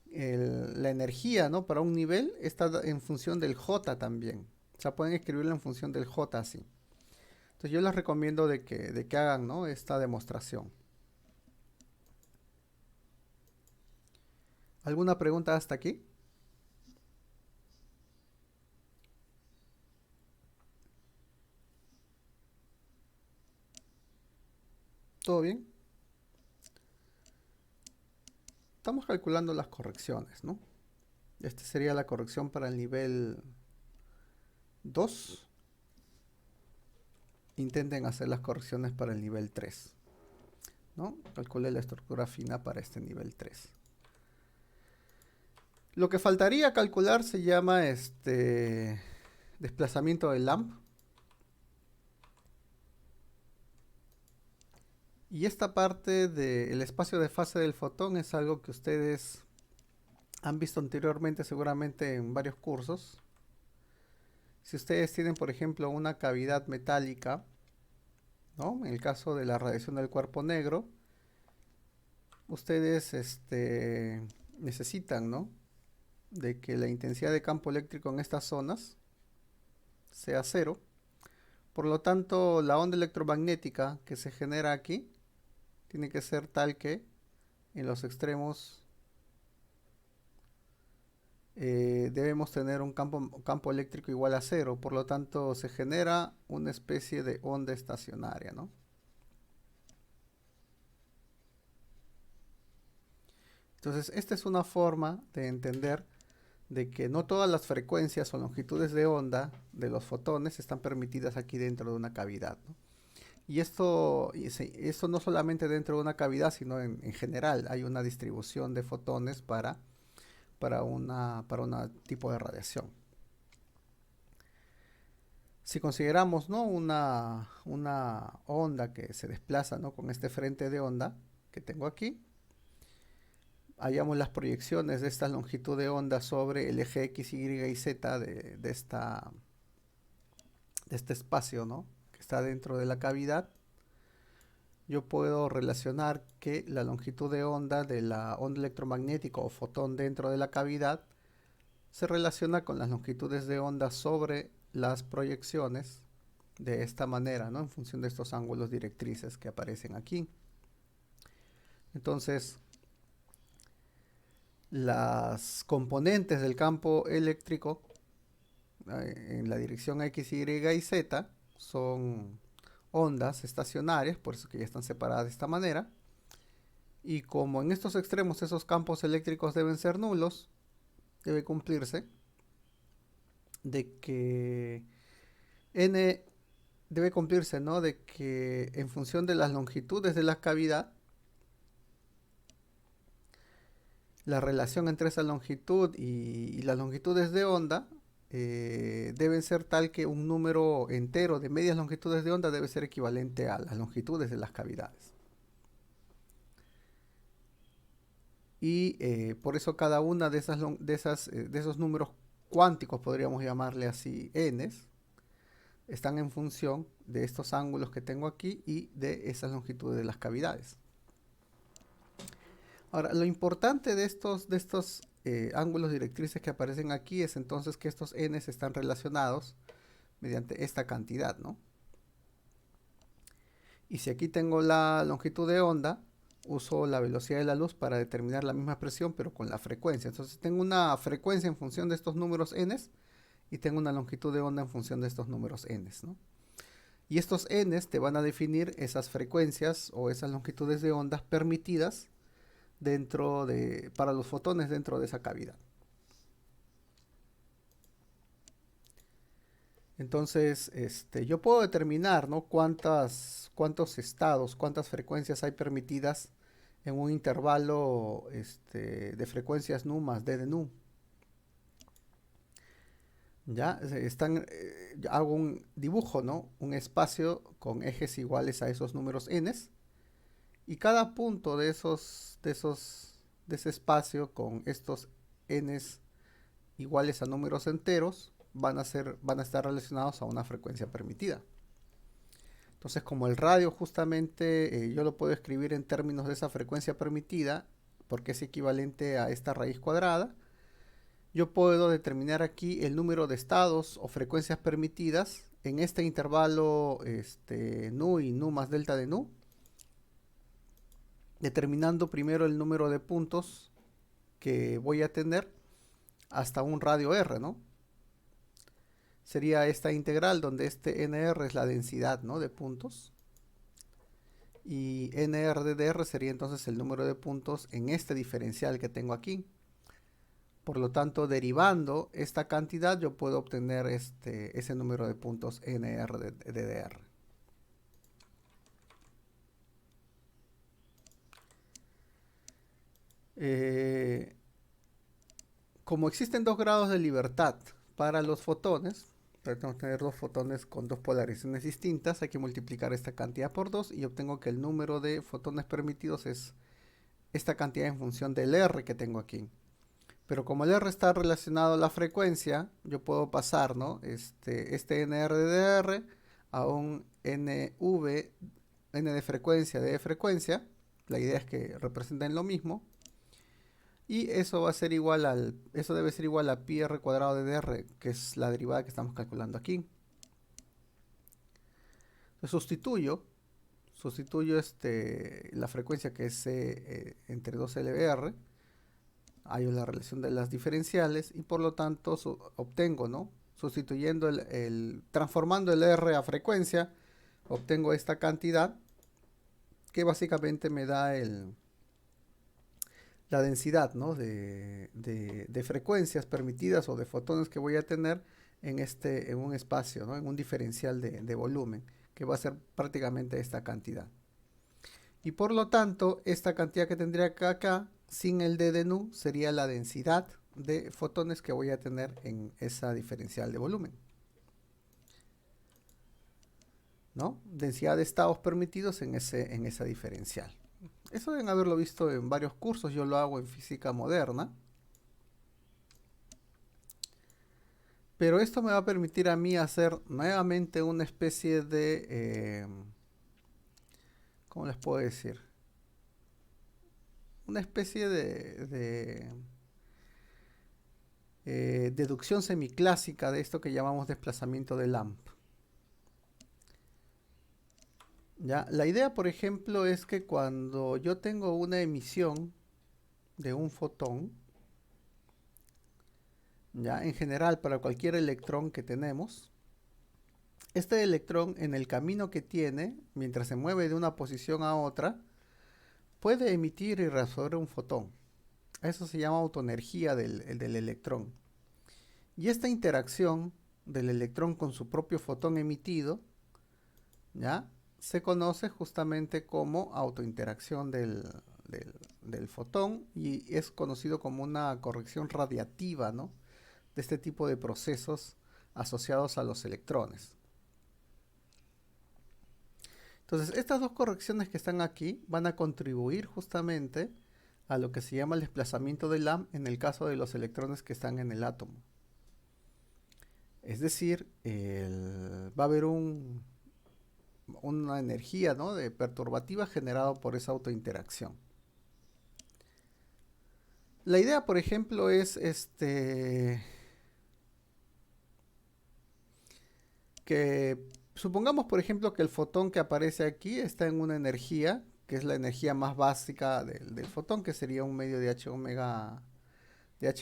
la energía, ¿no? Para un nivel está en función del J también. O sea, pueden escribirlo en función del J así. Entonces yo les recomiendo de que hagan, ¿no? Esta demostración. ¿Alguna pregunta hasta aquí? ¿Todo bien? Estamos calculando las correcciones, ¿no? Esta sería la corrección para el nivel 2. Intenten hacer las correcciones para el nivel 3, ¿no? Calcule la estructura fina para este nivel 3. Lo que faltaría calcular se llama desplazamiento del Lamb. Y esta parte del espacio de fase del fotón es algo que ustedes han visto anteriormente seguramente en varios cursos. Si ustedes tienen, por ejemplo, una cavidad metálica, ¿no? En el caso de la radiación del cuerpo negro, ustedes necesitan, ¿no? De que la intensidad de campo eléctrico en estas zonas sea 0. Por lo tanto, la onda electromagnética que se genera aquí tiene que ser tal que en los extremos debemos tener un campo eléctrico igual a 0. Por lo tanto, se genera una especie de onda estacionaria, ¿no? Entonces, esta es una forma de entender de que no todas las frecuencias o longitudes de onda de los fotones están permitidas aquí dentro de una cavidad, ¿no? Y esto no solamente dentro de una cavidad, sino en general hay una distribución de fotones para un tipo de radiación. Si consideramos, ¿no? una onda que se desplaza, ¿no? Con este frente de onda que tengo aquí, hallamos las proyecciones de esta longitud de onda sobre el eje X, Y y Z de este espacio, ¿no? Que está dentro de la cavidad. Yo puedo relacionar que la longitud de onda de la onda electromagnética o fotón dentro de la cavidad se relaciona con las longitudes de onda sobre las proyecciones de esta manera, ¿no? En función de estos ángulos directrices que aparecen aquí. Entonces, las componentes del campo eléctrico en la dirección X, Y y Z son ondas estacionarias, por eso que ya están separadas de esta manera. Y como en estos extremos esos campos eléctricos deben ser nulos, debe cumplirse de que n debe cumplirse, ¿no? De que en función de las longitudes de la cavidad, la relación entre esa longitud y las longitudes de onda deben ser tal que un número entero de medias longitudes de onda debe ser equivalente a las longitudes de las cavidades. Y por eso cada una de esos números cuánticos, podríamos llamarle así, n's, están en función de estos ángulos que tengo aquí y de esas longitudes de las cavidades. Ahora, lo importante de estos ángulos directrices que aparecen aquí es entonces que estos n's están relacionados mediante esta cantidad, ¿no? Y si aquí tengo la longitud de onda, uso la velocidad de la luz para determinar la misma expresión, pero con la frecuencia. Entonces tengo una frecuencia en función de estos números n's y tengo una longitud de onda en función de estos números n, ¿no? Y estos n te van a definir esas frecuencias o esas longitudes de ondas permitidas para los fotones dentro de esa cavidad. Entonces, yo puedo determinar, ¿no? cuántos estados, cuántas frecuencias hay permitidas en un intervalo de frecuencias nu más d de nu. Ya hago un dibujo, ¿no? Un espacio con ejes iguales a esos números n, y cada punto de ese espacio con estos n iguales a números enteros van a estar relacionados a una frecuencia permitida. Entonces, como el radio justamente yo lo puedo escribir en términos de esa frecuencia permitida, porque es equivalente a esta raíz cuadrada, yo puedo determinar aquí el número de estados o frecuencias permitidas en este intervalo nu y nu más delta de nu, determinando primero el número de puntos que voy a tener hasta un radio r, ¿no? Sería esta integral donde este nr es la densidad, ¿no? de puntos, y nr de dr sería entonces el número de puntos en este diferencial que tengo aquí. Por lo tanto, derivando esta cantidad, yo puedo obtener ese número de puntos nr de dr. Como existen dos grados de libertad para los fotones, tenemos que tener dos fotones con dos polarizaciones distintas, hay que multiplicar esta cantidad por 2 y obtengo que el número de fotones permitidos es esta cantidad en función del r que tengo aquí. Pero como el r está relacionado a la frecuencia, yo puedo pasar, ¿no? este nr de dr a un nv, n de frecuencia, d de frecuencia. La idea es que representen lo mismo. Y eso debe ser igual a pi r cuadrado de dr, que es la derivada que estamos calculando aquí. Entonces sustituyo la frecuencia que es C entre 2LBR. Hay la relación de las diferenciales y por lo tanto obtengo, ¿no? Sustituyendo transformando el R a frecuencia, obtengo esta cantidad que básicamente me da la densidad, ¿no? de frecuencias permitidas o de fotones que voy a tener en un espacio, ¿no? En un diferencial de volumen, que va a ser prácticamente esta cantidad. Y por lo tanto, esta cantidad que tendría acá sin el d de nu sería la densidad de fotones que voy a tener en esa diferencial de volumen, ¿no? Densidad de estados permitidos en esa diferencial. Eso deben haberlo visto en varios cursos, yo lo hago en física moderna. Pero esto me va a permitir a mí hacer nuevamente una especie de... ¿cómo les puedo decir? Una especie de deducción semiclásica de esto que llamamos desplazamiento de Lamp. ¿Ya? La idea, por ejemplo, es que cuando yo tengo una emisión de un fotón, ¿ya? En general, para cualquier electrón que tenemos, este electrón en el camino que tiene, mientras se mueve de una posición a otra, puede emitir y reabsorber un fotón. Eso se llama autoenergía del electrón. Y esta interacción del electrón con su propio fotón emitido, ¿ya? Se conoce justamente como autointeracción del fotón y es conocido como una corrección radiativa, ¿no? De este tipo de procesos asociados a los electrones. Entonces, estas dos correcciones que están aquí van a contribuir justamente a lo que se llama el desplazamiento de Lamb en el caso de los electrones que están en el átomo. Es decir, va a haber una energía, ¿no? de perturbativa generada por esa autointeracción. La idea, por ejemplo, es que supongamos, por ejemplo, que el fotón que aparece aquí está en una energía, que es la energía más básica del fotón, que sería un medio de H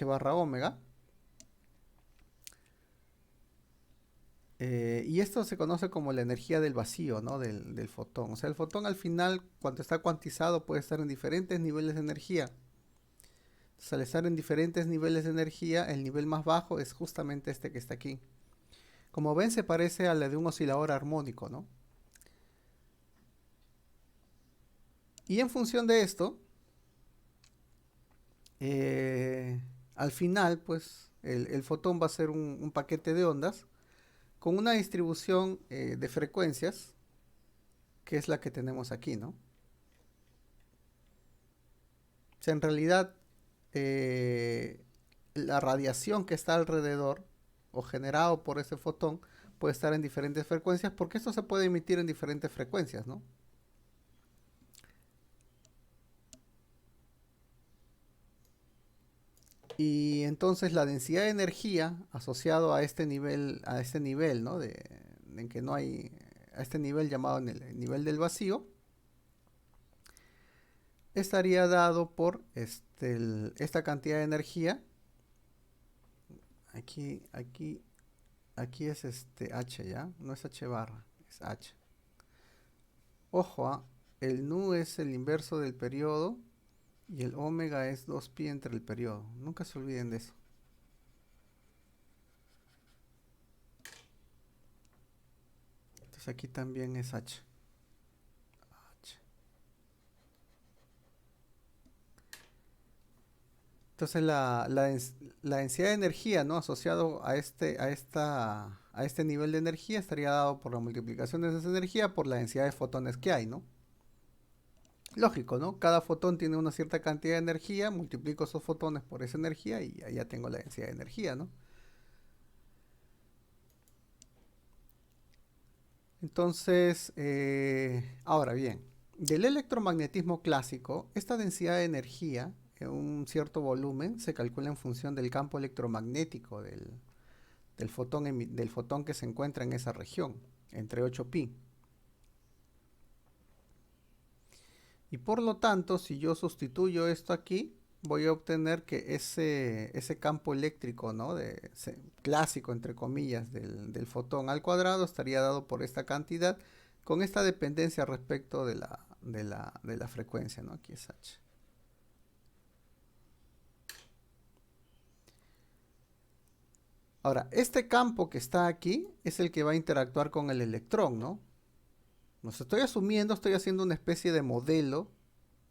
barra omega. Y esto se conoce como la energía del vacío, ¿no? Del fotón. O sea, el fotón al final, cuando está cuantizado, puede estar en diferentes niveles de energía. Entonces, al estar en diferentes niveles de energía, el nivel más bajo es justamente este que está aquí. Como ven, se parece a la de un oscilador armónico, ¿no? Y en función de esto, al final, pues, el fotón va a ser un paquete de ondas con una distribución de frecuencias, que es la que tenemos aquí, ¿no? O sea, en realidad, la radiación que está alrededor o generado por ese fotón puede estar en diferentes frecuencias, porque esto se puede emitir en diferentes frecuencias, ¿no? Y entonces la densidad de energía asociado a este nivel, ¿no? En que no hay, a este nivel llamado en el nivel del vacío, estaría dado por esta cantidad de energía. Aquí es H, ¿ya? No es H barra, es H. Ojo, el nu es el inverso del periodo y el omega es 2pi entre el periodo. Nunca se olviden de eso. Entonces aquí también es H. Entonces la densidad de energía, ¿no? Asociado a este nivel de energía estaría dado por la multiplicación de esa energía por la densidad de fotones que hay, ¿no? Lógico, ¿no? Cada fotón tiene una cierta cantidad de energía, multiplico esos fotones por esa energía y ahí ya tengo la densidad de energía, ¿no? Entonces, ahora bien, del electromagnetismo clásico, esta densidad de energía en un cierto volumen se calcula en función del campo electromagnético del fotón que se encuentra en esa región, entre 8pi. Y por lo tanto, si yo sustituyo esto aquí, voy a obtener que ese campo eléctrico, ¿no? Clásico, entre comillas, del fotón al cuadrado estaría dado por esta cantidad con esta dependencia respecto de la frecuencia, ¿no? Aquí es H. Ahora, este campo que está aquí es el que va a interactuar con el electrón, ¿no? Nos estoy asumiendo, estoy haciendo una especie de modelo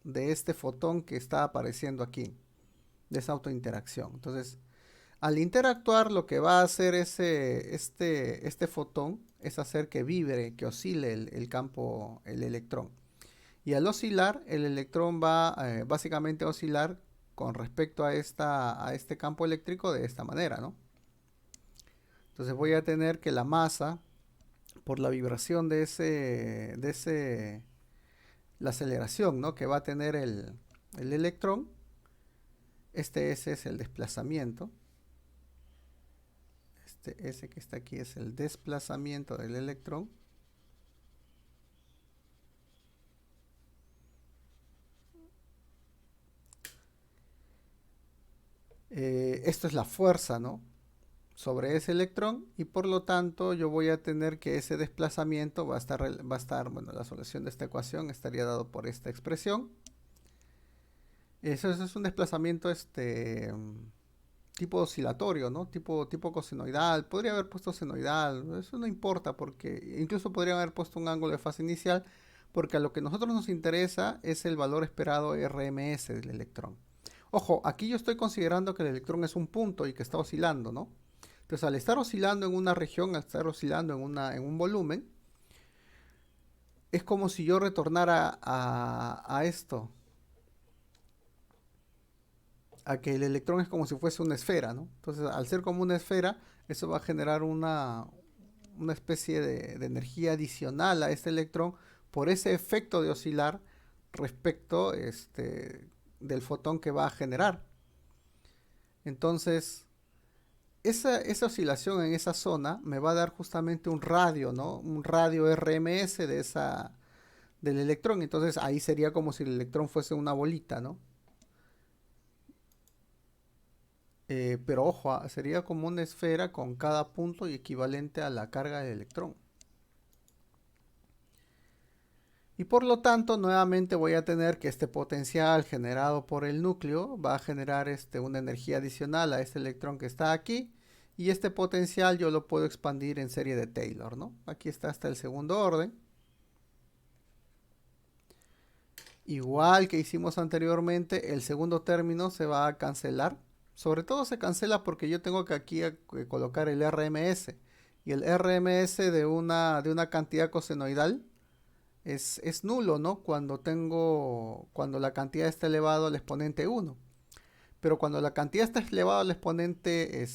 de este fotón que está apareciendo aquí, de esa autointeracción. Entonces, al interactuar, lo que va a hacer este fotón es hacer que vibre, que oscile el campo, el electrón. Y al oscilar, el electrón va básicamente a oscilar con respecto a este campo eléctrico de esta manera, ¿no? Entonces voy a tener que la masa, por la vibración la aceleración, ¿no? Que va a tener el electrón, ese es el desplazamiento. Este S que está aquí es el desplazamiento del electrón. Esto es la fuerza, ¿no? Sobre ese electrón y por lo tanto yo voy a tener que ese desplazamiento va a estar, bueno, la solución de esta ecuación estaría dado por esta expresión. Eso es un desplazamiento tipo oscilatorio, ¿no? Tipo cosenoidal. Podría haber puesto senoidal, eso no importa porque incluso podría haber puesto un ángulo de fase inicial porque a lo que a nosotros nos interesa es el valor esperado RMS del electrón. Ojo, aquí yo estoy considerando que el electrón es un punto y que está oscilando, ¿no? Entonces, al estar oscilando en una región, al estar oscilando en un volumen, es como si yo retornara a esto, a que el electrón es como si fuese una esfera, ¿no? Entonces, al ser como una esfera, eso va a generar una especie de energía adicional a este electrón por ese efecto de oscilar respecto del fotón que va a generar. Entonces, esa oscilación en esa zona me va a dar justamente un radio, ¿no? Un radio RMS del electrón. Entonces ahí sería como si el electrón fuese una bolita, ¿no? Pero ojo, sería como una esfera con cada punto y equivalente a la carga del electrón. Y por lo tanto, nuevamente voy a tener que este potencial generado por el núcleo va a generar una energía adicional a este electrón que está aquí. Y este potencial yo lo puedo expandir en serie de Taylor, ¿no? Aquí está hasta el segundo orden. Igual que hicimos anteriormente, el segundo término se va a cancelar. Sobre todo se cancela porque yo tengo que aquí colocar el RMS. Y el RMS de una cantidad cosenoidal es nulo, ¿no? Cuando la cantidad está elevado al exponente 1. Pero cuando la cantidad está elevada al exponente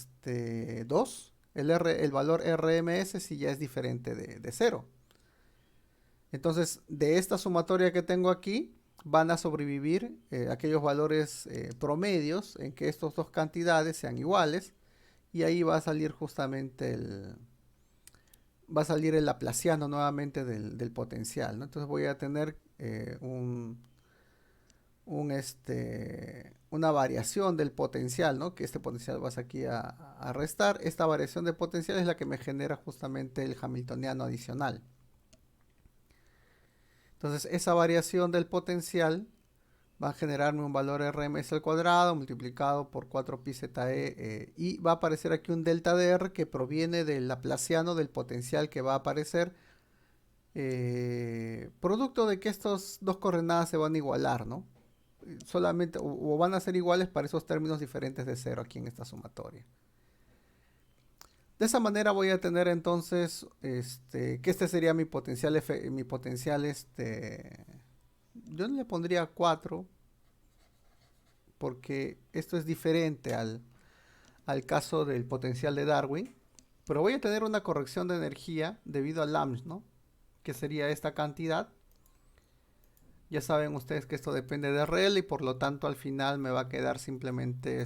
2, el valor RMS sí ya es diferente de 0. Entonces, de esta sumatoria que tengo aquí, van a sobrevivir aquellos valores promedios en que estas dos cantidades sean iguales. Y ahí va a salir justamente va a salir el laplaciano nuevamente del potencial, ¿no? Entonces voy a tener una variación del potencial, ¿no? Que este potencial vas aquí a restar. Esta variación de potencial es la que me genera justamente el hamiltoniano adicional. Entonces esa variación del potencial va a generarme un valor RMS al cuadrado multiplicado por 4pi zeta e y va a aparecer aquí un delta de R que proviene del laplaciano del potencial que va a aparecer producto de que estas dos coordenadas se van a igualar, ¿no? Solamente o van a ser iguales para esos términos diferentes de 0 aquí en esta sumatoria. De esa manera voy a tener entonces que este sería mi potencial, yo le pondría 4 porque esto es diferente al caso del potencial de Darwin, pero voy a tener una corrección de energía debido al LAMS, ¿no? Que sería esta cantidad. Ya saben ustedes que esto depende de RL y por lo tanto al final me va a quedar simplemente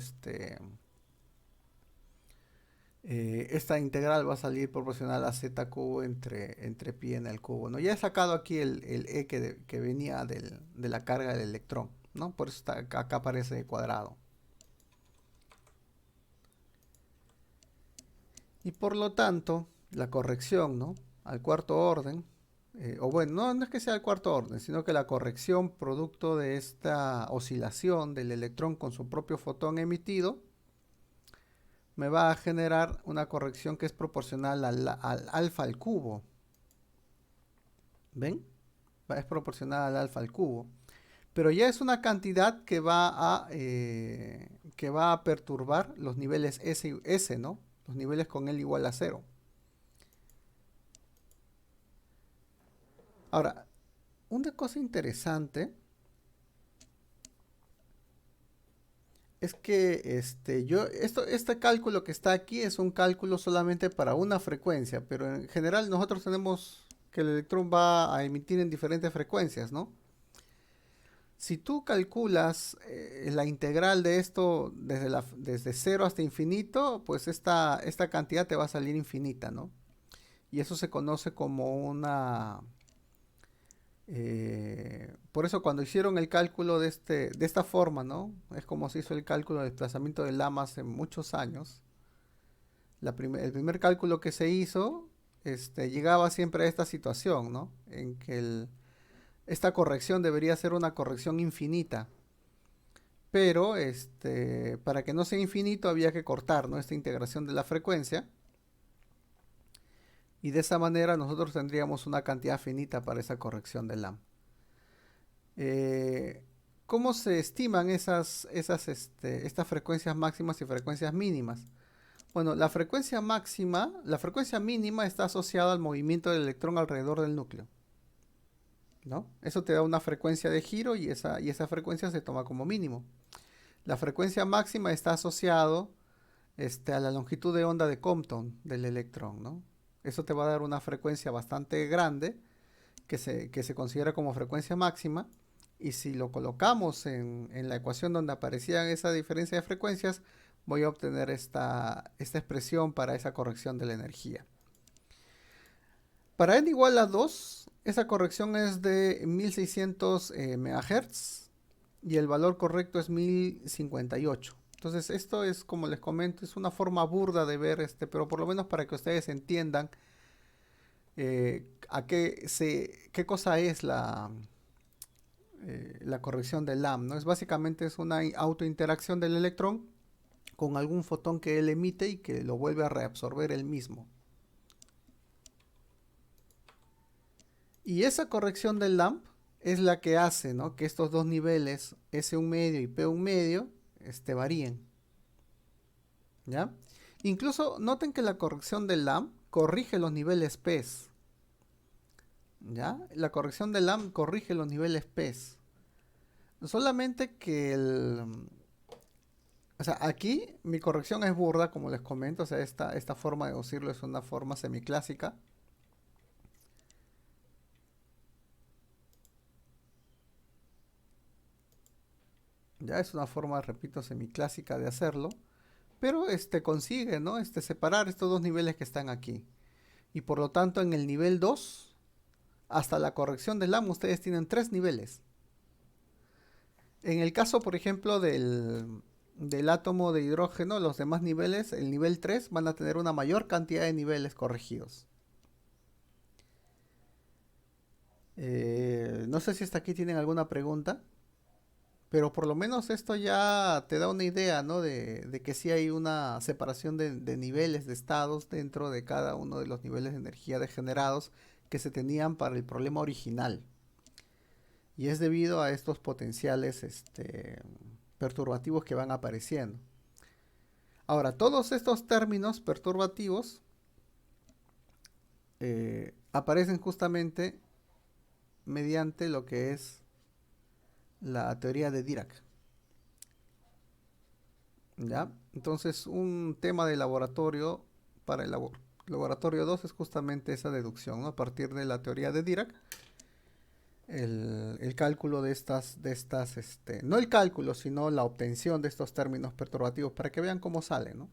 esta integral va a salir proporcional a z cubo entre pi en el cubo, ¿no? Ya he sacado aquí el E que venía de la carga del electrón, ¿no? Por eso acá aparece cuadrado. Y por lo tanto, la corrección, ¿no? Al cuarto orden, o bueno, no es que sea al cuarto orden, sino que la corrección producto de esta oscilación del electrón con su propio fotón emitido, me va a generar una corrección que es proporcional al alfa al cubo. ¿Ven? Es proporcional al alfa al cubo. Pero ya es una cantidad que va a perturbar los niveles S, ¿no? Los niveles con L igual a 0. Ahora, una cosa interesante es que este cálculo que está aquí es un cálculo solamente para una frecuencia, pero en general nosotros tenemos que el electrón va a emitir en diferentes frecuencias, ¿no? Si tú calculas la integral de esto desde 0 hasta infinito, pues esta cantidad te va a salir infinita, ¿no? Y eso se conoce como una... por eso cuando hicieron el cálculo de esta forma, ¿no? Es como se hizo el cálculo del desplazamiento del Lama hace muchos años. El primer cálculo que se hizo llegaba siempre a esta situación, ¿no? En que esta corrección debería ser una corrección infinita. Pero para que no sea infinito había que cortar, ¿no? Esta integración de la frecuencia. Y de esa manera nosotros tendríamos una cantidad finita para esa corrección de LAM. ¿Cómo se estiman estas frecuencias máximas y frecuencias mínimas? Bueno, la frecuencia mínima está asociada al movimiento del electrón alrededor del núcleo, ¿no? Eso te da una frecuencia de giro y esa frecuencia se toma como mínimo. La frecuencia máxima está asociado a la longitud de onda de Compton del electrón, ¿no? Eso te va a dar una frecuencia bastante grande que se considera como frecuencia máxima. Y si lo colocamos en la ecuación donde aparecía esa diferencia de frecuencias, voy a obtener esta expresión para esa corrección de la energía. Para n igual a 2, esa corrección es de 1600 MHz y el valor correcto es 1058. Entonces esto es, como les comento, es una forma burda de ver, pero por lo menos para que ustedes entiendan qué cosa es la corrección de Lamb, ¿no? Básicamente es una autointeracción del electrón con algún fotón que él emite y que lo vuelve a reabsorber él mismo. Y esa corrección del Lamb es la que hace, ¿no?, que estos dos niveles, S1 medio y P1 medio, varíen. ¿Ya? Incluso noten que la corrección del Lamb corrige los niveles P's. ¿Ya? La corrección del Lamb corrige los niveles P's. Solamente que o sea, aquí mi corrección es burda, como les comento. O sea, esta forma de decirlo es una forma semiclásica. Ya es una forma, repito, semiclásica de hacerlo. Pero consigue, ¿no?, separar estos dos niveles que están aquí. Y por lo tanto, en el nivel 2, hasta la corrección del Lamb, ustedes tienen 3 niveles. En el caso, por ejemplo, del átomo de hidrógeno, los demás niveles, el nivel 3, van a tener una mayor cantidad de niveles corregidos. No sé si hasta aquí tienen alguna pregunta. Pero por lo menos esto ya te da una idea, ¿no?, de que sí hay una separación de niveles, de estados dentro de cada uno de los niveles de energía degenerados que se tenían para el problema original. Y es debido a estos potenciales perturbativos que van apareciendo. Ahora, todos estos términos perturbativos aparecen justamente mediante lo que es la teoría de Dirac. ¿Ya? Entonces, un tema de laboratorio para el laboratorio 2 es justamente esa deducción, ¿no? A partir de la teoría de Dirac, el cálculo de estas, no el cálculo, sino la obtención de estos términos perturbativos, para que vean cómo sale, ¿no?